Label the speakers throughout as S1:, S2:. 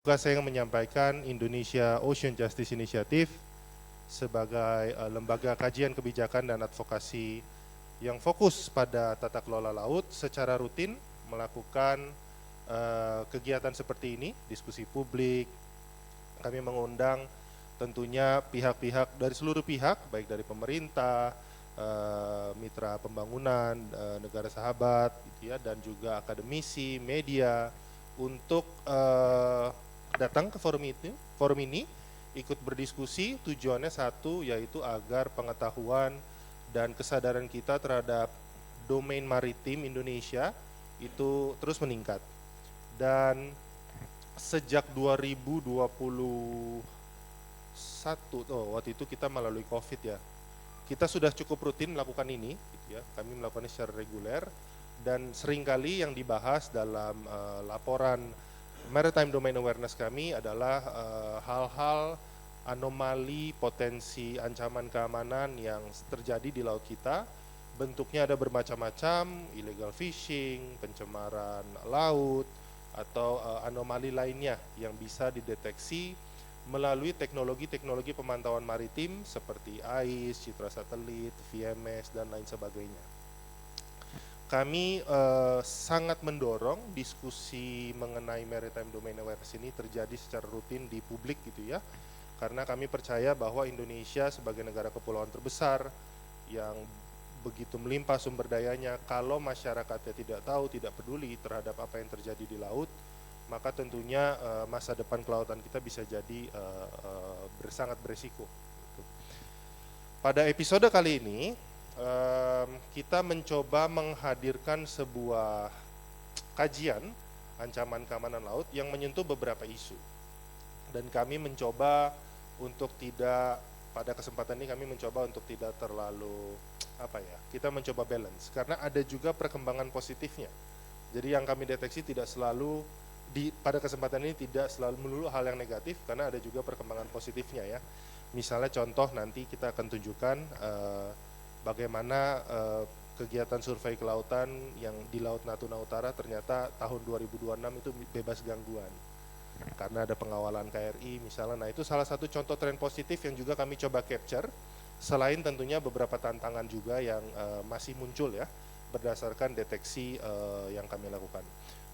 S1: Juga saya menyampaikan Indonesia Ocean Justice Initiative sebagai lembaga kajian kebijakan dan advokasi yang fokus pada tata kelola laut secara rutin melakukan kegiatan seperti ini, diskusi publik. Kami mengundang tentunya pihak-pihak dari seluruh pihak, baik dari pemerintah, mitra pembangunan, negara sahabat, gitu ya, dan juga akademisi, media, untuk datang ke forum ini, ikut berdiskusi. Tujuannya satu, yaitu agar pengetahuan dan kesadaran kita terhadap domain maritim Indonesia itu terus meningkat. Dan sejak 2021, waktu itu kita melalui COVID ya, kita sudah cukup rutin melakukan ini, gitu ya. Kami melakukannya secara reguler dan seringkali yang dibahas dalam laporan Maritime Domain Awareness kami adalah hal-hal anomali, potensi ancaman keamanan yang terjadi di laut kita. Bentuknya ada bermacam-macam, illegal fishing, pencemaran laut, atau anomali lainnya yang bisa dideteksi melalui teknologi-teknologi pemantauan maritim seperti AIS, citra satelit, VMS, dan lain sebagainya. Kami sangat mendorong diskusi mengenai Maritime Domain Awareness ini terjadi secara rutin di publik gitu ya, karena kami percaya bahwa Indonesia sebagai negara kepulauan terbesar yang begitu melimpah sumber dayanya, kalau masyarakatnya tidak tahu, tidak peduli terhadap apa yang terjadi di laut, maka tentunya masa depan kelautan kita bisa jadi sangat beresiko. Pada episode kali ini, kita mencoba menghadirkan sebuah kajian ancaman keamanan laut yang menyentuh beberapa isu. Dan kami mencoba untuk tidak, pada kesempatan ini kami mencoba untuk tidak terlalu, kita mencoba balance. Karena ada juga perkembangan positifnya. Jadi yang kami deteksi tidak selalu, pada kesempatan ini tidak selalu melulu hal yang negatif, karena ada juga perkembangan positifnya ya. Misalnya contoh nanti kita akan tunjukkan bagaimana kegiatan survei kelautan yang di Laut Natuna Utara ternyata tahun 2026 itu bebas gangguan karena ada pengawalan KRI misalnya. Nah itu salah satu contoh tren positif yang juga kami coba capture, selain tentunya beberapa tantangan juga yang masih muncul ya berdasarkan deteksi yang kami lakukan.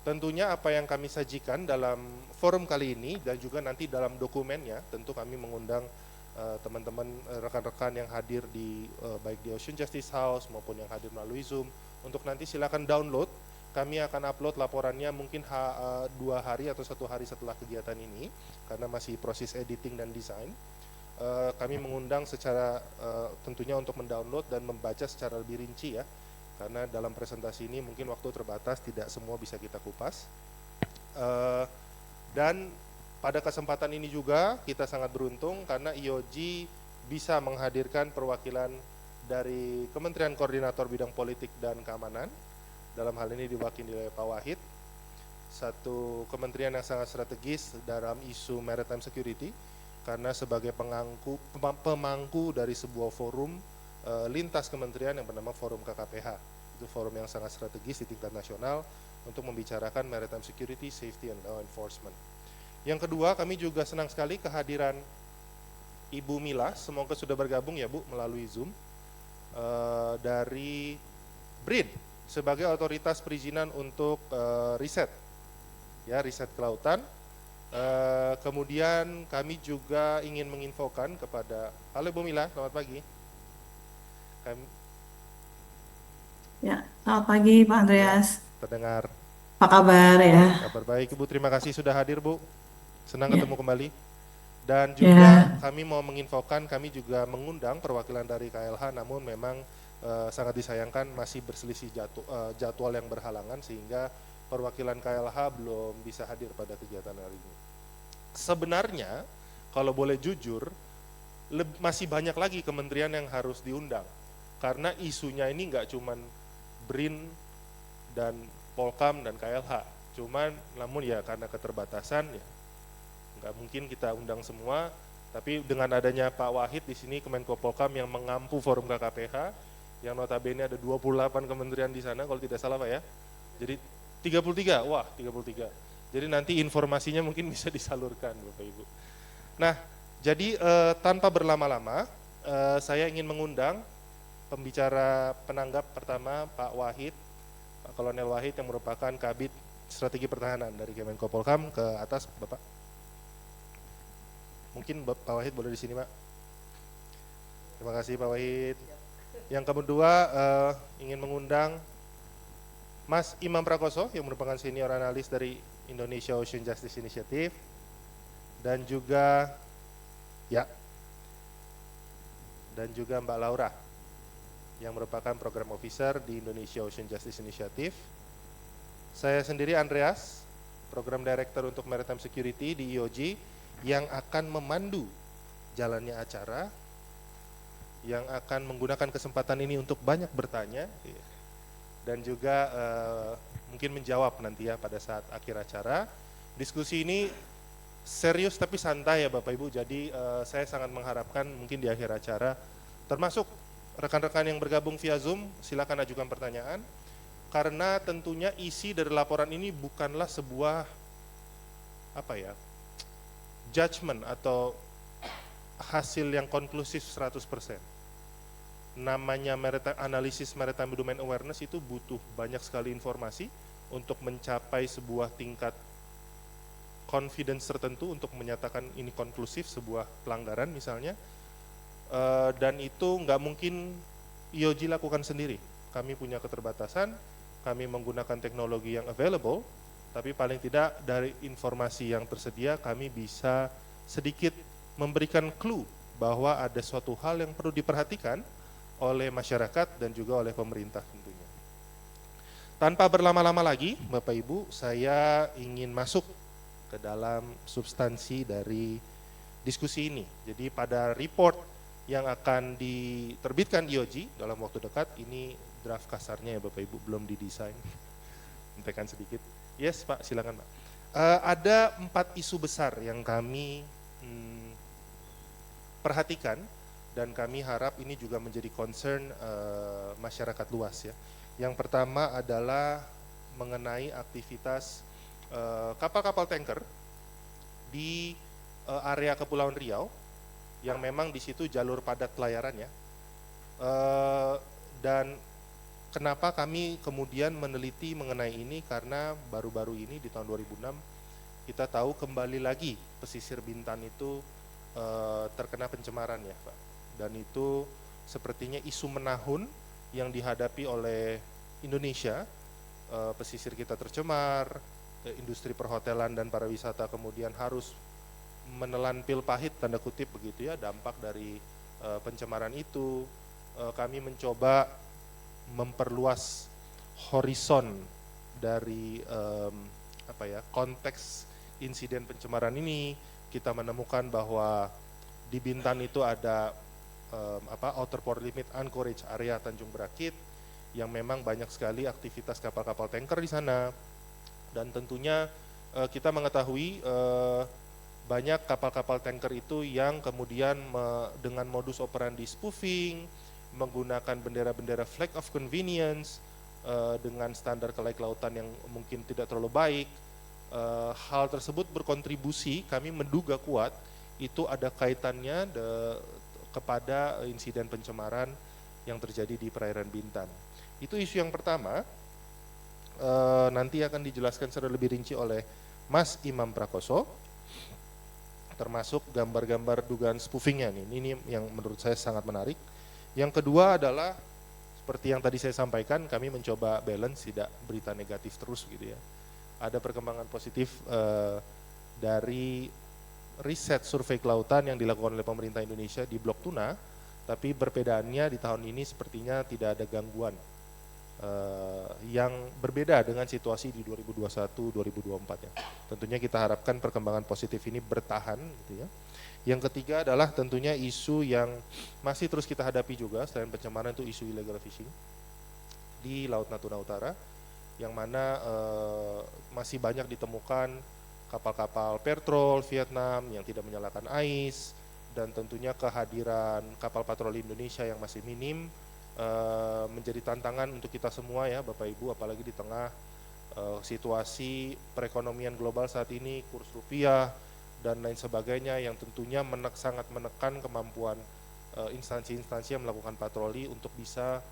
S1: Tentunya apa yang kami sajikan dalam forum kali ini dan juga nanti dalam dokumennya, tentu kami mengundang teman-teman rekan-rekan yang hadir di baik di Ocean Justice House maupun yang hadir melalui Zoom, untuk nanti silakan download. Kami akan upload laporannya mungkin 2 hari atau 1 hari setelah kegiatan ini karena masih proses editing dan desain. Kami mengundang secara tentunya untuk mendownload dan membaca secara lebih rinci ya, karena dalam presentasi ini mungkin waktu terbatas, tidak semua bisa kita kupas. Dan pada kesempatan ini juga kita sangat beruntung karena IOG bisa menghadirkan perwakilan dari Kementerian Koordinator Bidang Politik dan Keamanan, dalam hal ini diwakili oleh Pak Wahid, satu kementerian yang sangat strategis dalam isu maritime security, karena sebagai pemangku dari sebuah forum lintas kementerian yang bernama Forum KKPH. Itu forum yang sangat strategis di tingkat nasional untuk membicarakan maritime security, safety, and law enforcement. Yang kedua, kami juga senang sekali kehadiran Ibu Mila, semoga sudah bergabung ya Bu melalui Zoom, dari BRIN sebagai otoritas perizinan untuk riset, ya riset kelautan. Kemudian kami juga ingin menginfokan kepada, halo Ibu Mila, selamat pagi.
S2: Ya, selamat pagi Pak Andreas.
S1: Ya, terdengar.
S2: Apa kabar ya?
S1: Kabar baik Ibu, terima kasih sudah hadir Bu. Senang
S2: Ya,
S1: ketemu kembali. Dan juga
S2: ya,
S1: kami mau menginfokan, kami juga mengundang perwakilan dari KLH, namun memang sangat disayangkan masih berselisih jadwal yang berhalangan sehingga perwakilan KLH belum bisa hadir pada kegiatan hari ini. Sebenarnya kalau boleh jujur, masih banyak lagi kementerian yang harus diundang karena isunya ini nggak cuman BRIN dan Polkam dan KLH, namun ya karena keterbatasan ya nggak mungkin kita undang semua. Tapi dengan adanya Pak Wahid di sini, Kemenko Polkam yang mengampu forum KKPH, yang notabene ada 28 kementerian di sana kalau tidak salah Pak ya. Jadi 33, wah 33. Jadi nanti informasinya mungkin bisa disalurkan Bapak Ibu. Nah, jadi tanpa berlama-lama, saya ingin mengundang pembicara penanggap pertama Pak Wahid, Pak Kolonel Wahid yang merupakan Kabid Strategi Pertahanan dari Kemenko Polhukam ke atas Bapak. Mungkin Pak Wahid boleh di sini Pak. Terima kasih Pak Wahid. Yang kedua ingin mengundang Mas Imam Prakoso yang merupakan senior analis dari Indonesia Ocean Justice Initiative dan juga Mbak Laura yang merupakan program officer di Indonesia Ocean Justice Initiative. Saya sendiri Andreas, program director untuk Maritime Security di IOG yang akan memandu jalannya acara, yang akan menggunakan kesempatan ini untuk banyak bertanya dan juga mungkin menjawab nanti ya pada saat akhir acara. Diskusi ini serius tapi santai ya Bapak Ibu, jadi saya sangat mengharapkan mungkin di akhir acara, termasuk rekan-rekan yang bergabung via Zoom, silakan ajukan pertanyaan, karena tentunya isi dari laporan ini bukanlah sebuah judgment atau hasil yang konklusif 100%. Namanya analisis maritime domain awareness itu butuh banyak sekali informasi untuk mencapai sebuah tingkat confidence tertentu untuk menyatakan ini konklusif sebuah pelanggaran misalnya. Dan itu nggak mungkin IOG lakukan sendiri. Kami punya keterbatasan, kami menggunakan teknologi yang available, tapi paling tidak dari informasi yang tersedia kami bisa sedikit memberikan clue bahwa ada suatu hal yang perlu diperhatikan oleh masyarakat dan juga oleh pemerintah tentunya. Tanpa berlama-lama lagi, Bapak Ibu, saya ingin masuk ke dalam substansi dari diskusi ini. Jadi pada report yang akan diterbitkan IOG dalam waktu dekat, ini draft kasarnya ya Bapak Ibu, belum didesain. Hentikan sedikit. Yes Pak, silakan Pak. Ada 4 isu besar yang kami perhatikan dan kami harap ini juga menjadi concern masyarakat luas ya. Yang pertama adalah mengenai aktivitas kapal-kapal tanker di area Kepulauan Riau, yang memang di situ jalur padat pelayarannya. Dan kenapa kami kemudian meneliti mengenai ini, karena baru-baru ini di tahun 2006 kita tahu kembali lagi pesisir Bintan itu terkena pencemaran ya Pak. Dan itu sepertinya isu menahun yang dihadapi oleh Indonesia. Pesisir kita tercemar, industri perhotelan dan pariwisata kemudian harus menelan pil pahit tanda kutip begitu ya dampak dari pencemaran itu. Kami mencoba memperluas horizon dari konteks insiden pencemaran ini. Kita menemukan bahwa di Bintan itu ada outer port limit anchorage area Tanjung Berakit yang memang banyak sekali aktivitas kapal-kapal tanker di sana, dan tentunya kita mengetahui banyak kapal-kapal tanker itu yang kemudian dengan modus operandi spoofing, menggunakan bendera-bendera flag of convenience, dengan standar kelautan yang mungkin tidak terlalu baik. Hal tersebut berkontribusi, kami menduga kuat, itu ada kaitannya kepada insiden pencemaran yang terjadi di perairan Bintan. Itu isu yang pertama, nanti akan dijelaskan secara lebih rinci oleh Mas Imam Prakoso, termasuk gambar-gambar dugaan spoofingnya nih. Ini yang menurut saya sangat menarik. Yang kedua adalah seperti yang tadi saya sampaikan, kami mencoba balance, tidak berita negatif terus gitu ya. Ada perkembangan positif dari riset survei kelautan yang dilakukan oleh pemerintah Indonesia di Blok Tuna, tapi perbedaannya di tahun ini sepertinya tidak ada gangguan yang berbeda dengan situasi di 2021-2024 ya. Tentunya kita harapkan perkembangan positif ini bertahan gitu ya. Yang ketiga adalah tentunya isu yang masih terus kita hadapi juga selain pencemaran, itu isu illegal fishing di Laut Natuna Utara, yang mana masih banyak ditemukan kapal-kapal patrol Vietnam yang tidak menyalakan AIS, dan tentunya kehadiran kapal patroli Indonesia yang masih minim menjadi tantangan untuk kita semua ya Bapak Ibu, apalagi di tengah situasi perekonomian global saat ini, kurs rupiah dan lain sebagainya yang tentunya sangat menekan kemampuan instansi-instansi yang melakukan patroli untuk bisa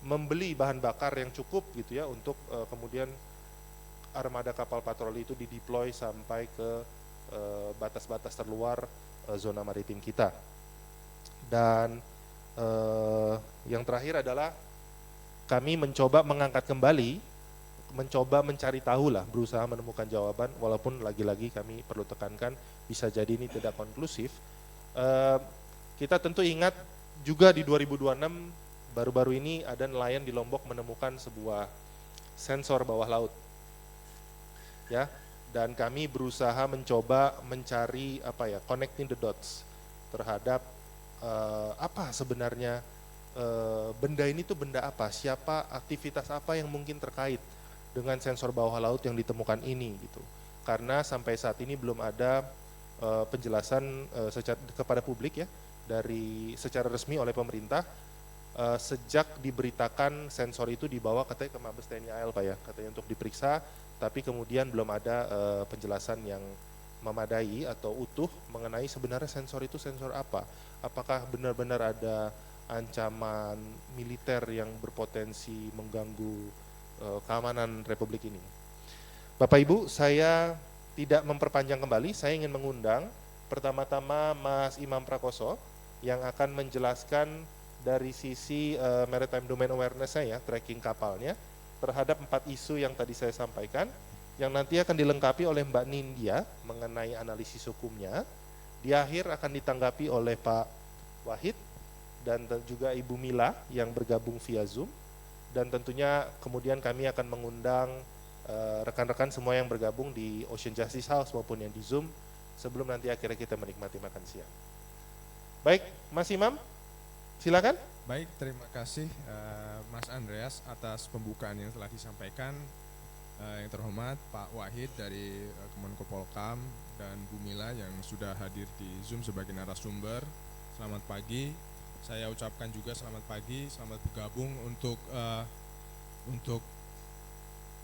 S1: membeli bahan bakar yang cukup gitu ya untuk kemudian armada kapal patroli itu dideploy sampai ke batas-batas terluar zona maritim kita. Dan yang terakhir adalah kami mencoba mengangkat kembali, mencoba mencari tahu lah, berusaha menemukan jawaban, walaupun lagi-lagi kami perlu tekankan bisa jadi ini tidak konklusif. Kita tentu ingat juga di 2026 baru-baru ini ada nelayan di Lombok menemukan sebuah sensor bawah laut, ya, dan kami berusaha mencoba mencari connecting the dots terhadap apa sebenarnya benda ini tuh benda apa, siapa, aktivitas apa yang mungkin terkait dengan sensor bawah laut yang ditemukan ini gitu. Karena sampai saat ini belum ada penjelasan kepada publik ya secara resmi oleh pemerintah sejak diberitakan sensor itu dibawa katanya ke Mabes TNI AL Pak ya, katanya untuk diperiksa, tapi kemudian belum ada penjelasan yang memadai atau utuh mengenai sebenarnya sensor itu sensor apa. Apakah benar-benar ada ancaman militer yang berpotensi mengganggu keamanan Republik ini. Bapak Ibu, saya tidak memperpanjang kembali, saya ingin mengundang pertama-tama Mas Imam Prakoso yang akan menjelaskan dari sisi Maritime Domain Awareness-nya ya, tracking kapalnya terhadap 4 isu yang tadi saya sampaikan, yang nanti akan dilengkapi oleh Mbak Nindya mengenai analisis hukumnya. Di akhir akan ditanggapi oleh Pak Wahid dan juga Ibu Mila yang bergabung via Zoom. Dan tentunya kemudian kami akan mengundang rekan-rekan semua yang bergabung di Ocean Justice House maupun yang di Zoom sebelum nanti akhirnya kita menikmati makan siang. Baik, Mas Imam, silakan.
S3: Baik, terima kasih Mas Andreas atas pembukaan yang telah disampaikan. Yang terhormat Pak Wahid dari Kemenko Polkam dan Bu Mila yang sudah hadir di Zoom sebagai narasumber. Selamat pagi. Saya ucapkan juga selamat pagi, selamat bergabung untuk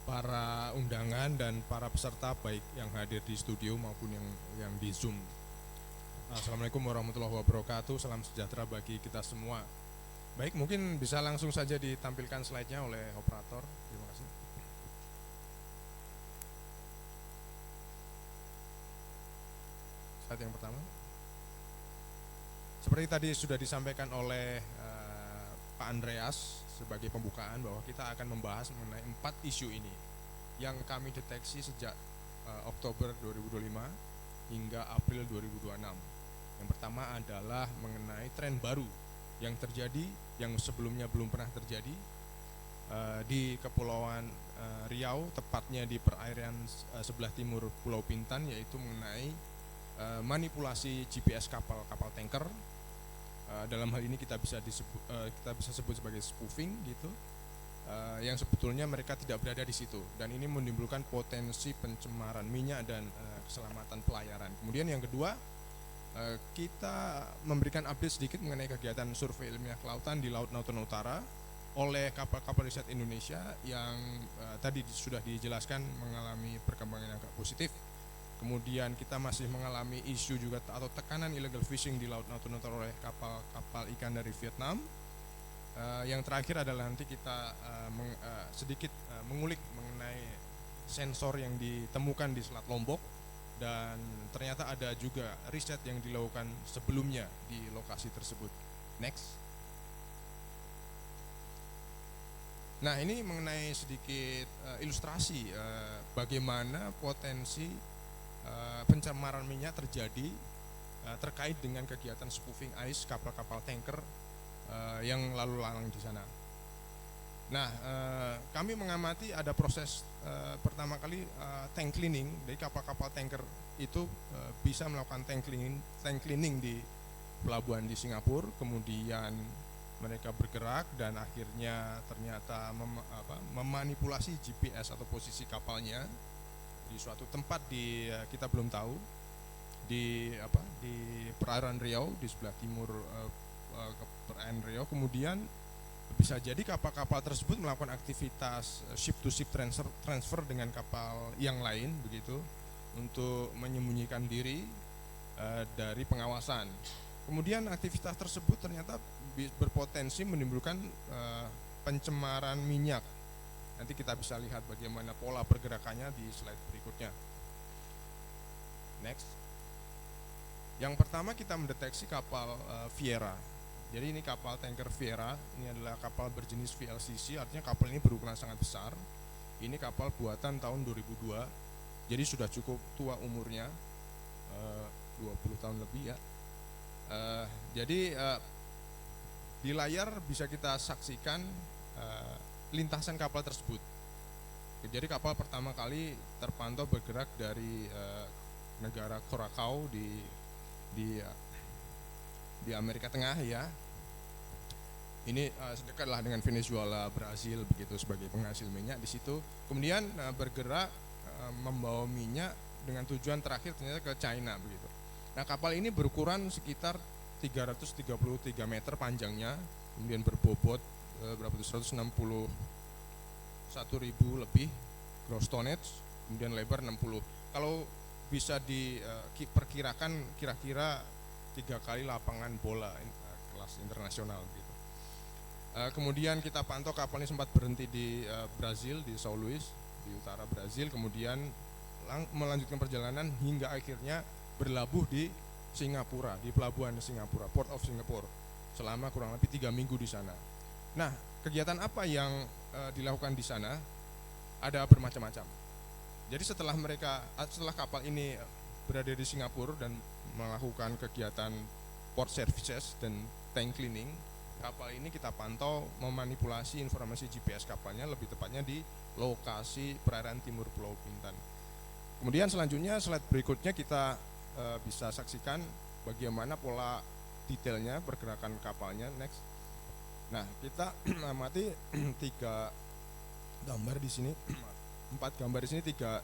S3: para undangan dan para peserta baik yang hadir di studio maupun yang di Zoom. Assalamualaikum warahmatullahi wabarakatuh, salam sejahtera bagi kita semua. Baik, mungkin bisa langsung saja ditampilkan slide-nya oleh operator. Terima kasih. Slide yang pertama. Seperti tadi sudah disampaikan oleh Pak Andreas sebagai pembukaan bahwa kita akan membahas mengenai 4 isu ini yang kami deteksi sejak Oktober 2025 hingga April 2026. Yang pertama adalah mengenai tren baru yang terjadi, yang sebelumnya belum pernah terjadi di Kepulauan Riau, tepatnya di perairan sebelah timur Pulau Bintan, yaitu mengenai manipulasi GPS kapal-kapal tanker. Dalam hal ini kita bisa sebut sebagai spoofing gitu, yang sebetulnya mereka tidak berada di situ, dan ini menimbulkan potensi pencemaran minyak dan keselamatan pelayaran. Kemudian yang kedua, kita memberikan update sedikit mengenai kegiatan survei ilmiah kelautan di Laut Natuna Utara oleh kapal-kapal riset Indonesia yang tadi sudah dijelaskan mengalami perkembangan yang agak positif. Kemudian kita masih mengalami isu juga atau tekanan illegal fishing di Laut Natuna Utara oleh kapal ikan dari Vietnam. Yang terakhir adalah nanti kita sedikit mengulik mengenai sensor yang ditemukan di Selat Lombok, dan ternyata ada juga riset yang dilakukan sebelumnya di lokasi tersebut. Next. Nah, ini mengenai sedikit ilustrasi bagaimana potensi pencemaran minyak terjadi terkait dengan kegiatan spoofing ice kapal-kapal tanker yang lalu lalang di sana. Nah, kami mengamati ada proses pertama kali tank cleaning dari kapal-kapal tanker itu bisa melakukan tank cleaning di pelabuhan di Singapura, kemudian mereka bergerak dan akhirnya ternyata memanipulasi GPS atau posisi kapalnya di suatu tempat kita belum tahu di perairan Riau, di sebelah timur perairan Riau. Kemudian bisa jadi kapal-kapal tersebut melakukan aktivitas ship to ship transfer dengan kapal yang lain begitu untuk menyembunyikan diri dari pengawasan. Kemudian aktivitas tersebut ternyata berpotensi menimbulkan pencemaran minyak. Nanti kita bisa lihat bagaimana pola pergerakannya di slide berikutnya. Next. Yang pertama kita mendeteksi kapal Viera. Jadi ini kapal tanker Viera, ini adalah kapal berjenis VLCC, artinya kapal ini berukuran sangat besar. Ini kapal buatan tahun 2002, jadi sudah cukup tua umurnya, 20 tahun lebih ya. Jadi di layar bisa kita saksikan lintasan kapal tersebut. Jadi kapal pertama kali terpantau bergerak dari negara Curaçao di Amerika Tengah ya. Ini sedekatlah dengan Venezuela, Brazil begitu sebagai penghasil minyak di situ. Kemudian bergerak membawa minyak dengan tujuan terakhir ternyata ke China begitu. Nah, kapal ini berukuran sekitar 333 meter panjangnya, kemudian berbobot berapa itu 161.000 lebih gross tonnage, kemudian lebar 60. Kalau bisa diperkirakan kira-kira 3 kali lapangan bola kelas internasional gitu. Kemudian kita pantau kapal ini sempat berhenti di Brazil, di São Luís, di utara Brazil, kemudian melanjutkan perjalanan hingga akhirnya berlabuh di Singapura, di pelabuhan Singapura, Port of Singapore, selama kurang lebih 3 minggu di sana. Nah, kegiatan apa yang dilakukan di sana? Ada bermacam-macam. Jadi setelah kapal ini berada di Singapura dan melakukan kegiatan port services dan tank cleaning, kapal ini kita pantau memanipulasi informasi GPS kapalnya, lebih tepatnya di lokasi perairan timur Pulau Bintan. Kemudian selanjutnya slide berikutnya kita bisa saksikan bagaimana pola detailnya pergerakan kapalnya. Next. Nah, kita amati 3 gambar di sini, 4 gambar di sini, 3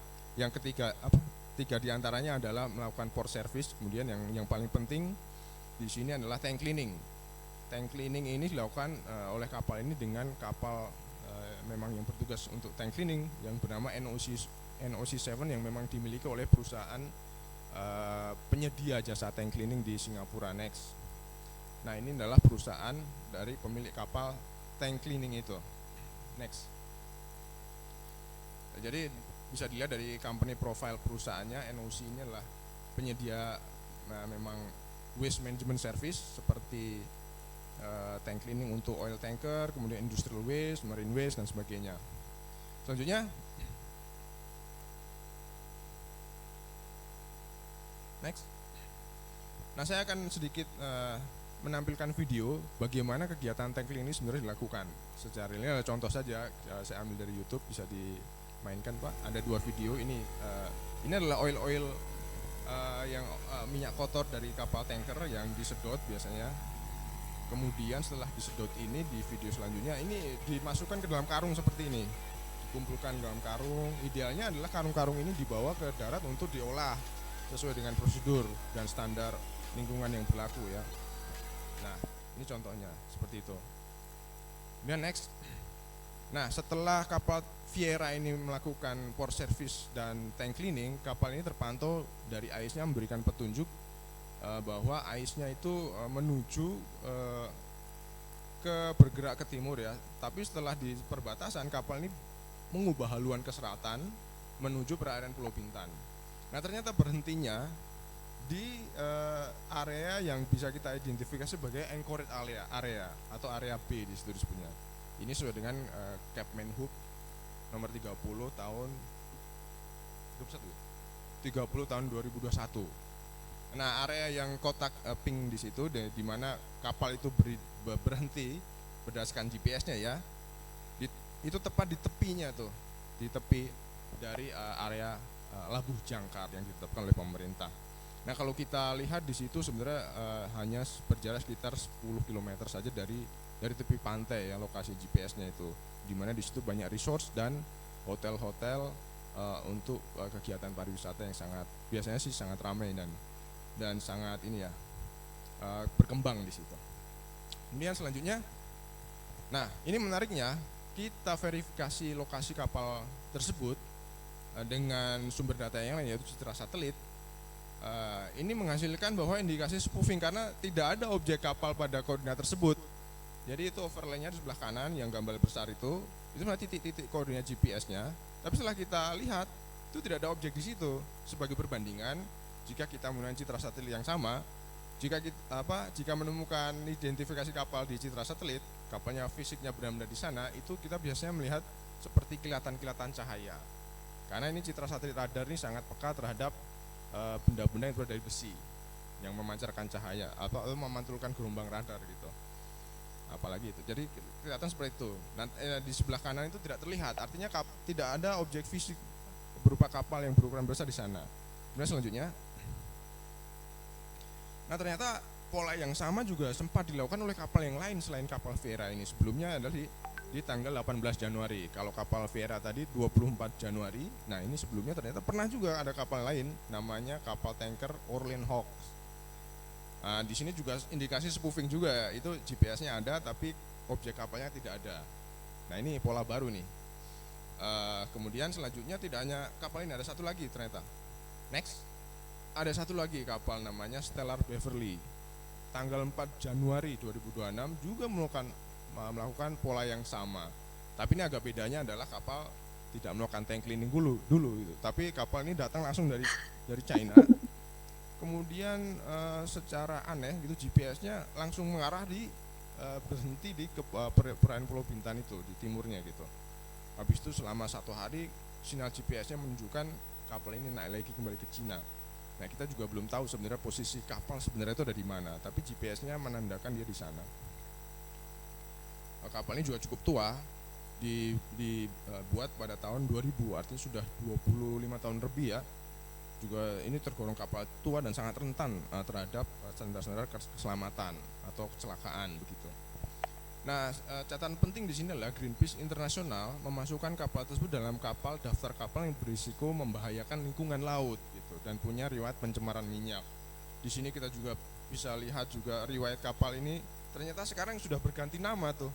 S3: diantaranya adalah melakukan port service. Kemudian yang paling penting di sini adalah tank cleaning. Tank cleaning ini dilakukan oleh kapal ini dengan kapal memang yang bertugas untuk tank cleaning yang bernama NOC7 yang memang dimiliki oleh perusahaan penyedia jasa tank cleaning di Singapura. Next. Nah, ini adalah perusahaan dari pemilik kapal tank cleaning itu. Next. Jadi bisa dilihat dari company profile perusahaannya, NOC ini adalah penyedia memang waste management service seperti tank cleaning untuk oil tanker, kemudian industrial waste, marine waste dan sebagainya. Selanjutnya, next. Nah, saya akan sedikit menampilkan video bagaimana kegiatan tank cleaning ini sebenarnya dilakukan. Secara ini adalah contoh saja, saya ambil dari YouTube, bisa dimainkan Pak. Ada 2 video ini. Ini adalah oil yang minyak kotor dari kapal tanker yang disedot biasanya. Kemudian setelah disedot ini di video selanjutnya ini dimasukkan ke dalam karung seperti ini, dikumpulkan dalam karung. Idealnya adalah karung-karung ini dibawa ke darat untuk diolah sesuai dengan prosedur dan standar lingkungan yang berlaku ya. Nah, ini contohnya seperti itu. Kemudian next. Nah, setelah kapal Viera ini melakukan port service dan tank cleaning, kapal ini terpantau dari AIS-nya memberikan petunjuk bahwa AIS-nya itu menuju bergerak ke timur ya. Tapi setelah di perbatasan, kapal ini mengubah haluan ke selatan menuju perairan Pulau Bintan. Nah, ternyata berhentinya di area yang bisa kita identifikasi sebagai anchored area atau area B di situ disebutnya. Ini sesuai dengan Capman Hub nomor 30 tahun 2021. Nah, area yang kotak pink di situ di mana kapal itu berhenti berdasarkan GPS-nya ya. Itu tepat di tepinya tuh, di tepi dari area Labuh Jangkar yang ditetapkan oleh pemerintah. Nah, kalau kita lihat di situ sebenarnya hanya berjarak sekitar 10 km saja dari tepi pantai yang lokasi GPS-nya itu, di mana di situ banyak resort dan hotel-hotel untuk kegiatan pariwisata yang biasanya sih sangat ramai dan sangat ini ya berkembang di situ. Kemudian selanjutnya, Nah, ini menariknya, kita verifikasi lokasi kapal tersebut dengan sumber data yang lain, yaitu citra satelit. Ini menghasilkan bahwa indikasi spoofing karena tidak ada objek kapal pada koordinat tersebut. Jadi itu overlay-nya di sebelah kanan yang gambar besar itu sebenarnya titik-titik koordinat GPS-nya. Tapi setelah kita lihat, itu tidak ada objek di situ. Sebagai perbandingan, jika kita menggunakan citra satelit yang sama, jika menemukan identifikasi kapal di citra satelit, kapalnya fisiknya benar-benar di sana, itu kita biasanya melihat seperti kilatan-kilatan cahaya. Karena ini citra satelit radar ini sangat peka terhadap benda-benda yang berada dari besi yang memancarkan cahaya atau memantulkan gelombang radar gitu. Apalagi itu. Jadi kelihatan seperti itu. Dan di sebelah kanan itu tidak terlihat. Artinya tidak ada objek fisik berupa kapal yang berukuran besar di sana. Kemudian selanjutnya, nah ternyata pola yang sama juga sempat dilakukan oleh kapal yang lain selain kapal Viera ini. Sebelumnya adalah di tanggal 18 Januari. Kalau kapal Viera tadi 24 Januari. Nah ini sebelumnya ternyata pernah juga ada kapal lain namanya kapal tanker Orleans Hawk. Nah, di sini juga indikasi spoofing juga, itu GPS-nya ada tapi objek kapalnya tidak ada. Nah ini pola baru nih. Kemudian selanjutnya tidak hanya kapal ini, ada satu lagi ternyata. Next, ada satu lagi kapal namanya Stellar Beverly. Tanggal 4 Januari 2026 juga melakukan pola yang sama. Tapi ini agak bedanya adalah kapal tidak melakukan tank cleaning dulu gitu. Tapi kapal ini datang langsung dari China. Kemudian secara aneh gitu GPS-nya langsung mengarah berhenti di perairan Pulau Bintan itu di timurnya gitu. Habis itu selama 1 hari sinyal GPS-nya menunjukkan kapal ini naik lagi kembali ke Cina. Nah kita juga belum tahu sebenarnya posisi kapal sebenarnya itu ada di mana, tapi GPS-nya menandakan dia di sana. Kapal ini juga cukup tua, dibuat pada tahun 2000, artinya sudah 25 tahun lebih ya. Juga ini tergolong kapal tua dan sangat rentan terhadap standar-standar keselamatan atau kecelakaan begitu. Nah, catatan penting di sini adalah Greenpeace Internasional memasukkan kapal tersebut dalam daftar kapal yang berisiko membahayakan lingkungan laut gitu dan punya riwayat pencemaran minyak. Di sini kita juga bisa lihat juga riwayat kapal ini ternyata sekarang sudah berganti nama tuh.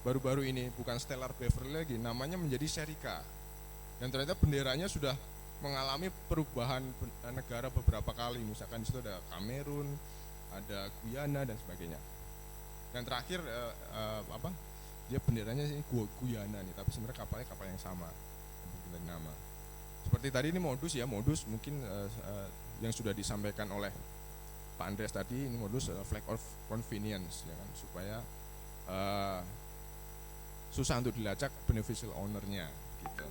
S3: Baru-baru ini bukan Stellar Beverly lagi, namanya menjadi Serika. Dan ternyata benderanya sudah mengalami perubahan negara beberapa kali, misalkan di situ ada Kamerun, ada Guyana dan sebagainya. Dan terakhir dia benderanya ini Guyana nih, tapi sebenarnya kapalnya kapal yang sama dari nama. Seperti tadi ini modus mungkin yang sudah disampaikan oleh Pak Andreas tadi, ini modus flag of convenience ya kan, supaya susah untuk dilacak beneficial owner-nya gitu.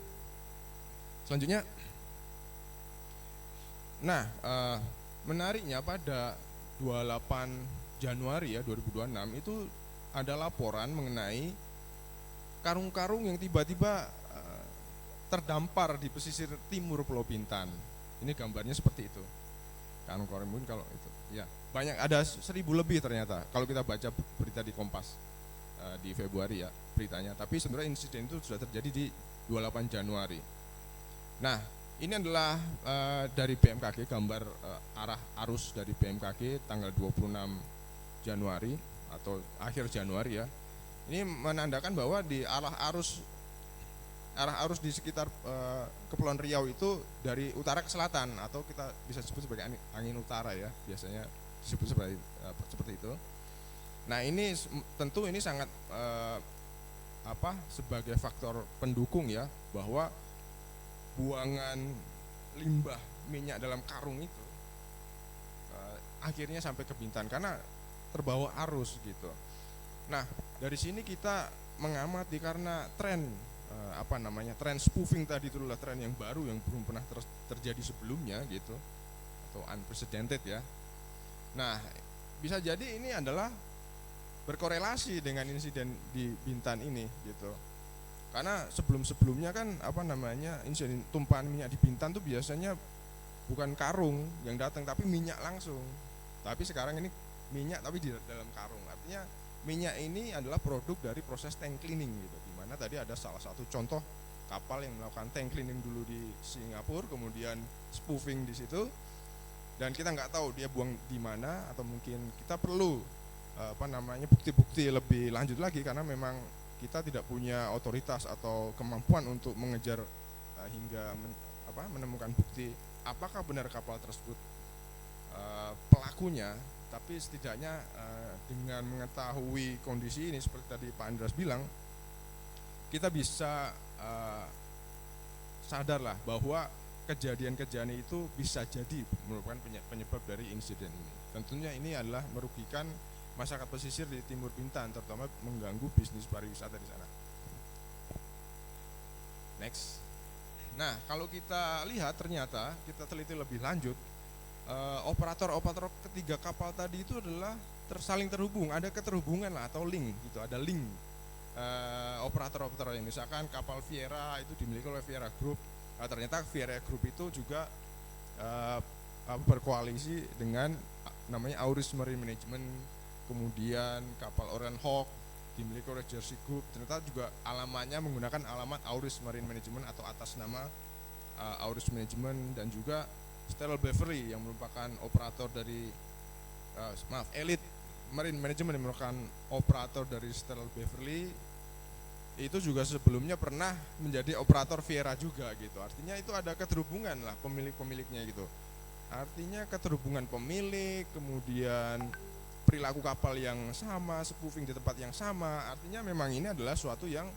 S3: Selanjutnya, nah menariknya pada 28 Januari ya 2026 itu ada laporan mengenai karung-karung yang tiba-tiba terdampar di pesisir timur Pulau Bintan. Ini gambarnya seperti itu. Karung-karung mungkin kalau itu, ya banyak, ada 1000 lebih ternyata. Kalau kita baca berita di Kompas di Februari ya beritanya. Tapi sebenarnya insiden itu sudah terjadi di 28 Januari. Nah, ini adalah dari BMKG, gambar arah arus dari BMKG tanggal 26 Januari atau akhir Januari ya. Ini menandakan bahwa di arah arus di sekitar Kepulauan Riau itu dari utara ke selatan, atau kita bisa sebut sebagai angin utara ya, biasanya disebut seperti itu. Nah ini tentu ini sangat sebagai faktor pendukung ya, bahwa buangan limbah minyak dalam karung itu akhirnya sampai ke Bintan karena terbawa arus gitu. Nah dari sini kita mengamati karena tren tren spoofing tadi itu adalah tren yang baru yang belum pernah terjadi sebelumnya gitu, atau unprecedented ya. Nah bisa jadi ini adalah berkorelasi dengan insiden di Bintan ini gitu. Karena sebelumnya kan insiden tumpahan minyak di Bintan tuh biasanya bukan karung yang datang tapi minyak langsung. Tapi sekarang ini minyak tapi di dalam karung. Artinya minyak ini adalah produk dari proses tank cleaning gitu. Di mana tadi ada salah satu contoh kapal yang melakukan tank cleaning dulu di Singapura, kemudian spoofing di situ. Dan kita nggak tahu dia buang di mana, atau mungkin kita perlu bukti-bukti lebih lanjut lagi, karena memang kita tidak punya otoritas atau kemampuan untuk mengejar hingga menemukan bukti apakah benar kapal tersebut pelakunya. Tapi setidaknya dengan mengetahui kondisi ini seperti tadi Pak Andreas bilang, kita bisa sadarlah bahwa kejadian-kejadian itu bisa jadi merupakan penyebab dari insiden ini. Tentunya ini adalah merugikan masyarakat pesisir di Timur Bintan, terutama mengganggu bisnis pariwisata di sana. Next. Nah, kalau kita lihat ternyata kita teliti lebih lanjut, operator-operator ketiga kapal tadi itu adalah saling terhubung, ada keterhubungan lah atau link gitu, ada link operator-operator ini. Misalkan kapal Viera itu dimiliki oleh Viera Group, ternyata Viera Group itu juga berkoalisi dengan namanya Auris Marine Management, kemudian kapal Orion Hawk dimiliki oleh Jersey Group, ternyata juga alamatnya menggunakan alamat Auris Marine Management atau atas nama Auris Management, dan juga Stella Beverly yang merupakan operator dari Elite Marine Management yang merupakan operator dari Stella Beverly, itu juga sebelumnya pernah menjadi operator Viera juga gitu. Artinya itu ada keterhubungan lah pemilik-pemiliknya gitu. Artinya keterhubungan pemilik, kemudian perilaku kapal yang sama, spoofing di tempat yang sama. Artinya memang ini adalah suatu yang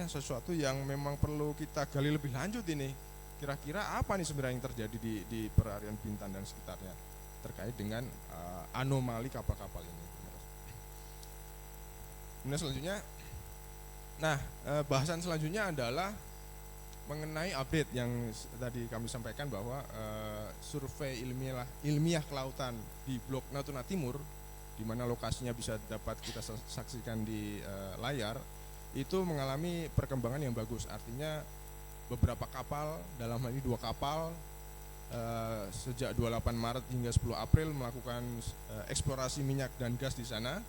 S3: sesuatu yang memang perlu kita gali lebih lanjut ini. Kira-kira apa nih sebenarnya yang terjadi di perairan Bintan dan sekitarnya terkait dengan anomali kapal-kapal ini. Kemudian selanjutnya, bahasan selanjutnya adalah mengenai update yang tadi kami sampaikan bahwa survei ilmiah kelautan di Blok Natuna Timur, di mana lokasinya bisa dapat kita saksikan di layar, itu mengalami perkembangan yang bagus. Artinya beberapa kapal, dalam hal ini 2 kapal, sejak 28 Maret hingga 10 April melakukan eksplorasi minyak dan gas di sana.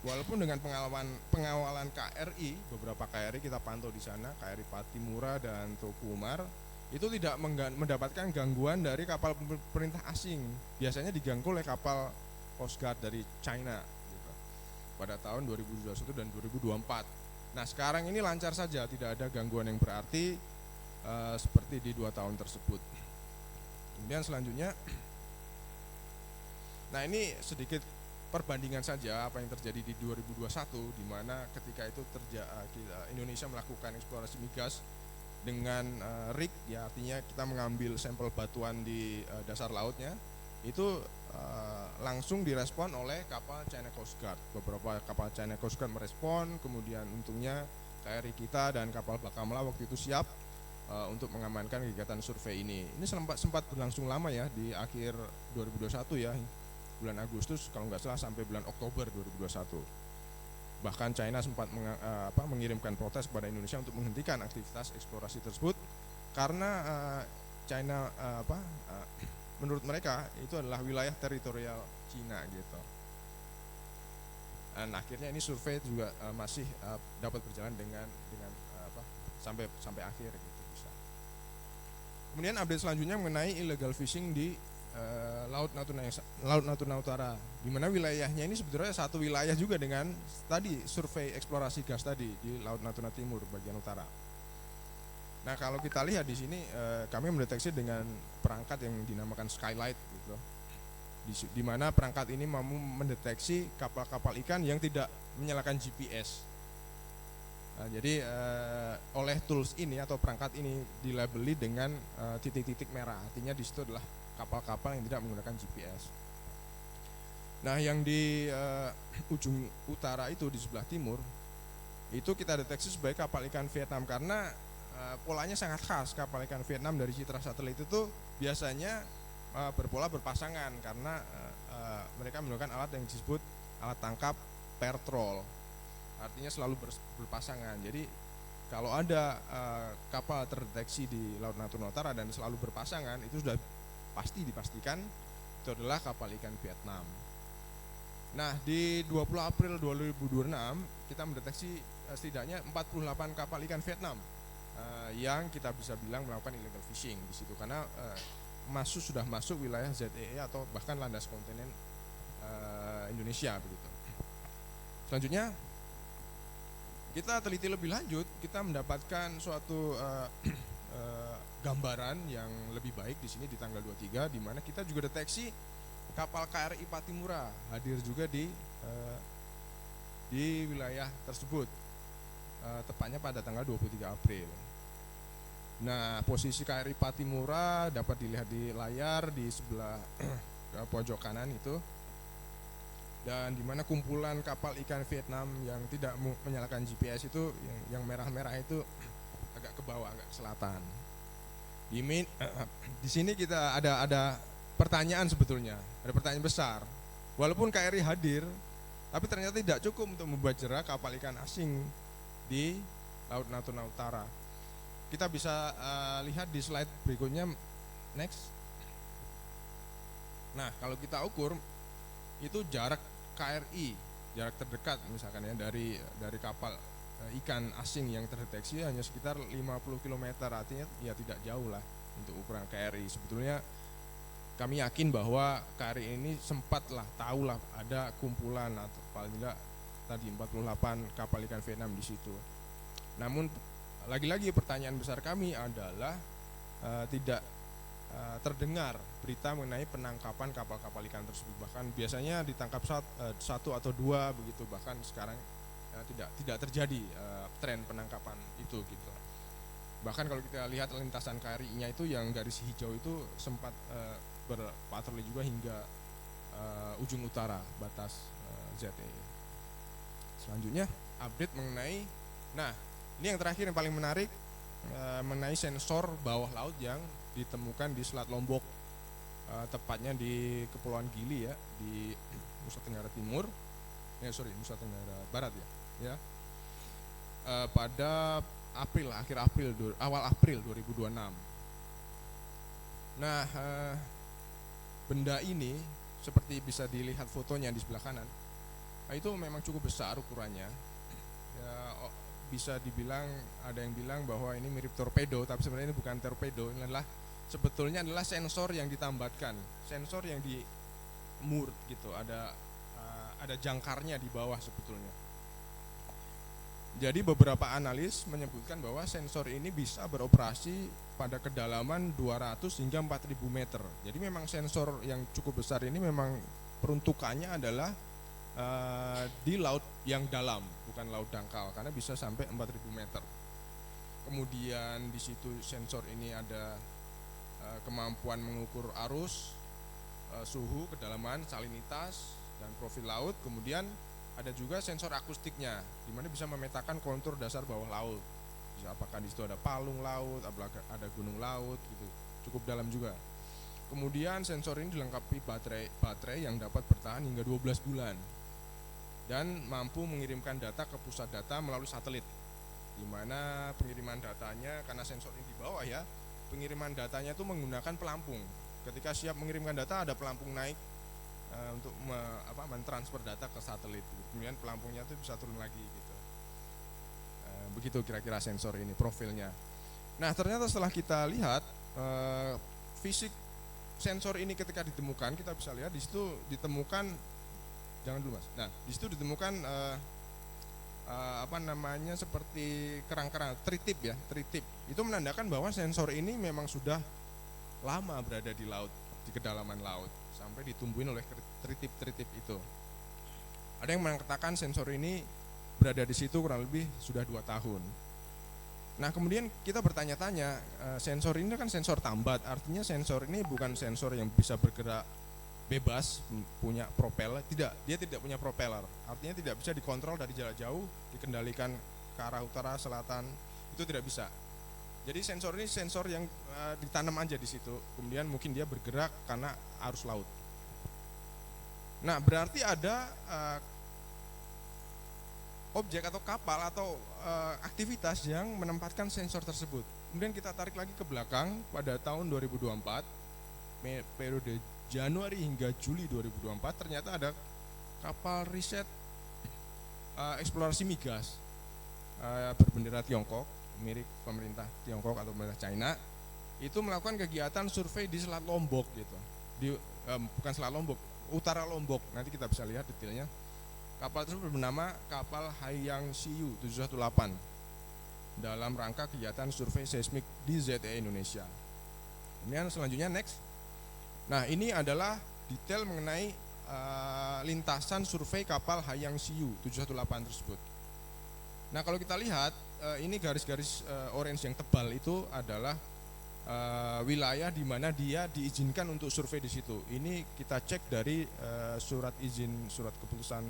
S3: Walaupun dengan pengawalan KRI, beberapa KRI kita pantau di sana, KRI Patimura dan Teuku Umar, itu tidak mendapatkan gangguan dari kapal pemerintah asing. Biasanya diganggu oleh kapal Coast Guard dari China gitu, pada tahun 2021 dan 2024. Nah, sekarang ini lancar saja, tidak ada gangguan yang berarti seperti di 2 tahun tersebut. Kemudian selanjutnya, nah ini sedikit perbandingan saja apa yang terjadi di 2021, di mana ketika itu Indonesia melakukan eksplorasi migas dengan rig, ya artinya kita mengambil sampel batuan di dasar lautnya, itu langsung direspon oleh kapal China Coast Guard. Beberapa kapal China Coast Guard merespon, kemudian untungnya KRI kita dan kapal Bakamla waktu itu siap untuk mengamankan kegiatan survei ini. Ini sempat berlangsung lama ya, di akhir 2021 ya, bulan Agustus kalau nggak salah sampai bulan Oktober 2021. Bahkan China sempat mengirimkan protes kepada Indonesia untuk menghentikan aktivitas eksplorasi tersebut karena China menurut mereka itu adalah wilayah teritorial Cina gitu. Dan akhirnya ini survei juga masih dapat berjalan dengan sampai akhir gitu bisa. Kemudian update selanjutnya mengenai illegal fishing di Laut Natuna Utara, di mana wilayahnya ini sebetulnya satu wilayah juga dengan tadi survei eksplorasi gas tadi di Laut Natuna Timur bagian utara. Nah, kalau kita lihat di sini kami mendeteksi dengan perangkat yang dinamakan Skylight gitu, di mana perangkat ini mampu mendeteksi kapal-kapal ikan yang tidak menyalakan GPS. Nah, jadi oleh tools ini atau perangkat ini dilabeli dengan titik-titik merah, artinya di situ adalah kapal-kapal yang tidak menggunakan GPS. Nah, yang di ujung utara itu di sebelah timur itu kita deteksi sebagai kapal ikan Vietnam, karena polanya sangat khas. Kapal ikan Vietnam dari citra satelit itu biasanya berpola berpasangan, karena mereka menggunakan alat yang disebut alat tangkap pair troll, artinya selalu berpasangan. Jadi kalau ada kapal terdeteksi di Laut Natuna Utara dan selalu berpasangan, itu sudah pasti dipastikan itu adalah kapal ikan Vietnam. Nah, di 20 April 2026 kita mendeteksi setidaknya 48 kapal ikan Vietnam yang kita bisa bilang melakukan illegal fishing di situ, karena sudah masuk wilayah ZEE atau bahkan landas kontinen Indonesia begitu. Selanjutnya kita teliti lebih lanjut, kita mendapatkan suatu gambaran yang lebih baik di sini di tanggal 23, di mana kita juga deteksi kapal KRI Patimura hadir juga di wilayah tersebut, tepatnya pada tanggal 23 April. Nah, posisi KRI Patimura dapat dilihat di layar di sebelah pojok kanan itu, dan di mana kumpulan kapal ikan Vietnam yang tidak menyalakan GPS itu, yang merah-merah itu agak ke bawah, agak ke selatan. Di sini kita ada pertanyaan sebetulnya, ada pertanyaan besar. Walaupun KRI hadir, tapi ternyata tidak cukup untuk membuat jerah kapal ikan asing di Laut Natuna Utara. Kita bisa lihat di slide berikutnya, next. Nah, kalau kita ukur itu jarak KRI, jarak terdekat misalkan ya dari kapal ikan asing yang terdeteksi hanya sekitar 50 km, artinya ya tidak jauh lah untuk ukuran KRI. Sebetulnya kami yakin bahwa KRI ini sempatlah tahulah ada kumpulan atau paling tidak tadi 48 kapal ikan Vietnam di situ. Namun lagi-lagi pertanyaan besar kami adalah tidak terdengar berita mengenai penangkapan kapal-kapal ikan tersebut. Bahkan biasanya ditangkap satu atau dua begitu, bahkan sekarang tidak terjadi tren penangkapan itu gitu. Bahkan kalau kita lihat lintasan KRI-nya itu yang garis hijau itu sempat berpatroli juga hingga ujung utara batas ZEE. Selanjutnya update mengenai, nah ini yang terakhir yang paling menarik, mengenai sensor bawah laut yang ditemukan di Selat Lombok, tepatnya di Kepulauan Gili ya, di Nusa Tenggara Timur, Nusa Tenggara Barat ya, pada awal April 2026. Nah, benda ini seperti bisa dilihat fotonya di sebelah kanan, itu memang cukup besar ukurannya. Ya, bisa dibilang, ada yang bilang bahwa ini mirip torpedo, tapi sebenarnya ini bukan torpedo, ini sebetulnya adalah sensor yang ditambatkan, sensor yang di moored gitu, ada jangkarnya di bawah sebetulnya. Jadi beberapa analis menyebutkan bahwa sensor ini bisa beroperasi pada kedalaman 200 hingga 4000 meter. Jadi memang sensor yang cukup besar ini memang peruntukannya adalah di laut yang dalam, bukan laut dangkal, karena bisa sampai 4000 meter. Kemudian di situ sensor ini ada kemampuan mengukur arus, suhu, kedalaman, salinitas, dan profil laut. Kemudian ada juga sensor akustiknya, di mana bisa memetakan kontur dasar bawah laut. Apakah di situ ada palung laut, apakah ada gunung laut, gitu. Cukup dalam juga. Kemudian sensor ini dilengkapi baterai yang dapat bertahan hingga 12 bulan dan mampu mengirimkan data ke pusat data melalui satelit, di mana pengiriman datanya, karena sensor ini di bawah ya, pengiriman datanya itu menggunakan pelampung. Ketika siap mengirimkan data, ada pelampung naik untuk mentransfer data ke satelit. Kemudian pelampungnya itu bisa turun lagi gitu. Begitu kira-kira sensor ini profilnya. Nah, ternyata setelah kita lihat fisik sensor ini ketika ditemukan, kita bisa lihat di situ ditemukan, jangan dulu Mas. Nah, di situ ditemukan seperti kerang-kerang tritip ya, tritip. Itu menandakan bahwa sensor ini memang sudah lama berada di laut, di kedalaman laut, sampai ditumbuhin oleh tritip-tritip itu. Ada yang mengatakan sensor ini berada di situ kurang lebih sudah 2 tahun. Nah, kemudian kita bertanya-tanya, sensor ini kan sensor tambat, artinya sensor ini bukan sensor yang bisa bergerak bebas, punya propeller, tidak, dia tidak punya propeller, artinya tidak bisa dikontrol dari jarak jauh, dikendalikan ke arah utara, selatan, itu tidak bisa. Jadi sensor ini sensor yang ditanam aja di situ, kemudian mungkin dia bergerak karena arus laut. Nah, berarti ada objek atau kapal atau aktivitas yang menempatkan sensor tersebut. Kemudian kita tarik lagi ke belakang pada tahun 2024, periode Januari hingga Juli 2024, ternyata ada kapal riset eksplorasi migas berbendera Tiongkok, milik pemerintah Tiongkok atau pemerintah China, itu melakukan kegiatan survei di Selat Lombok gitu. Bukan Selat Lombok, utara Lombok. Nanti kita bisa lihat detailnya. Kapal tersebut bernama kapal Haiyang Siyu 718 dalam rangka kegiatan survei seismik di ZTE Indonesia. Kemudian selanjutnya next. Nah, ini adalah detail mengenai lintasan survei kapal Haiyang Siyu 718 tersebut. Nah, kalau kita lihat ini garis-garis orange yang tebal itu adalah wilayah di mana dia diizinkan untuk survei di situ. Ini kita cek dari surat keputusan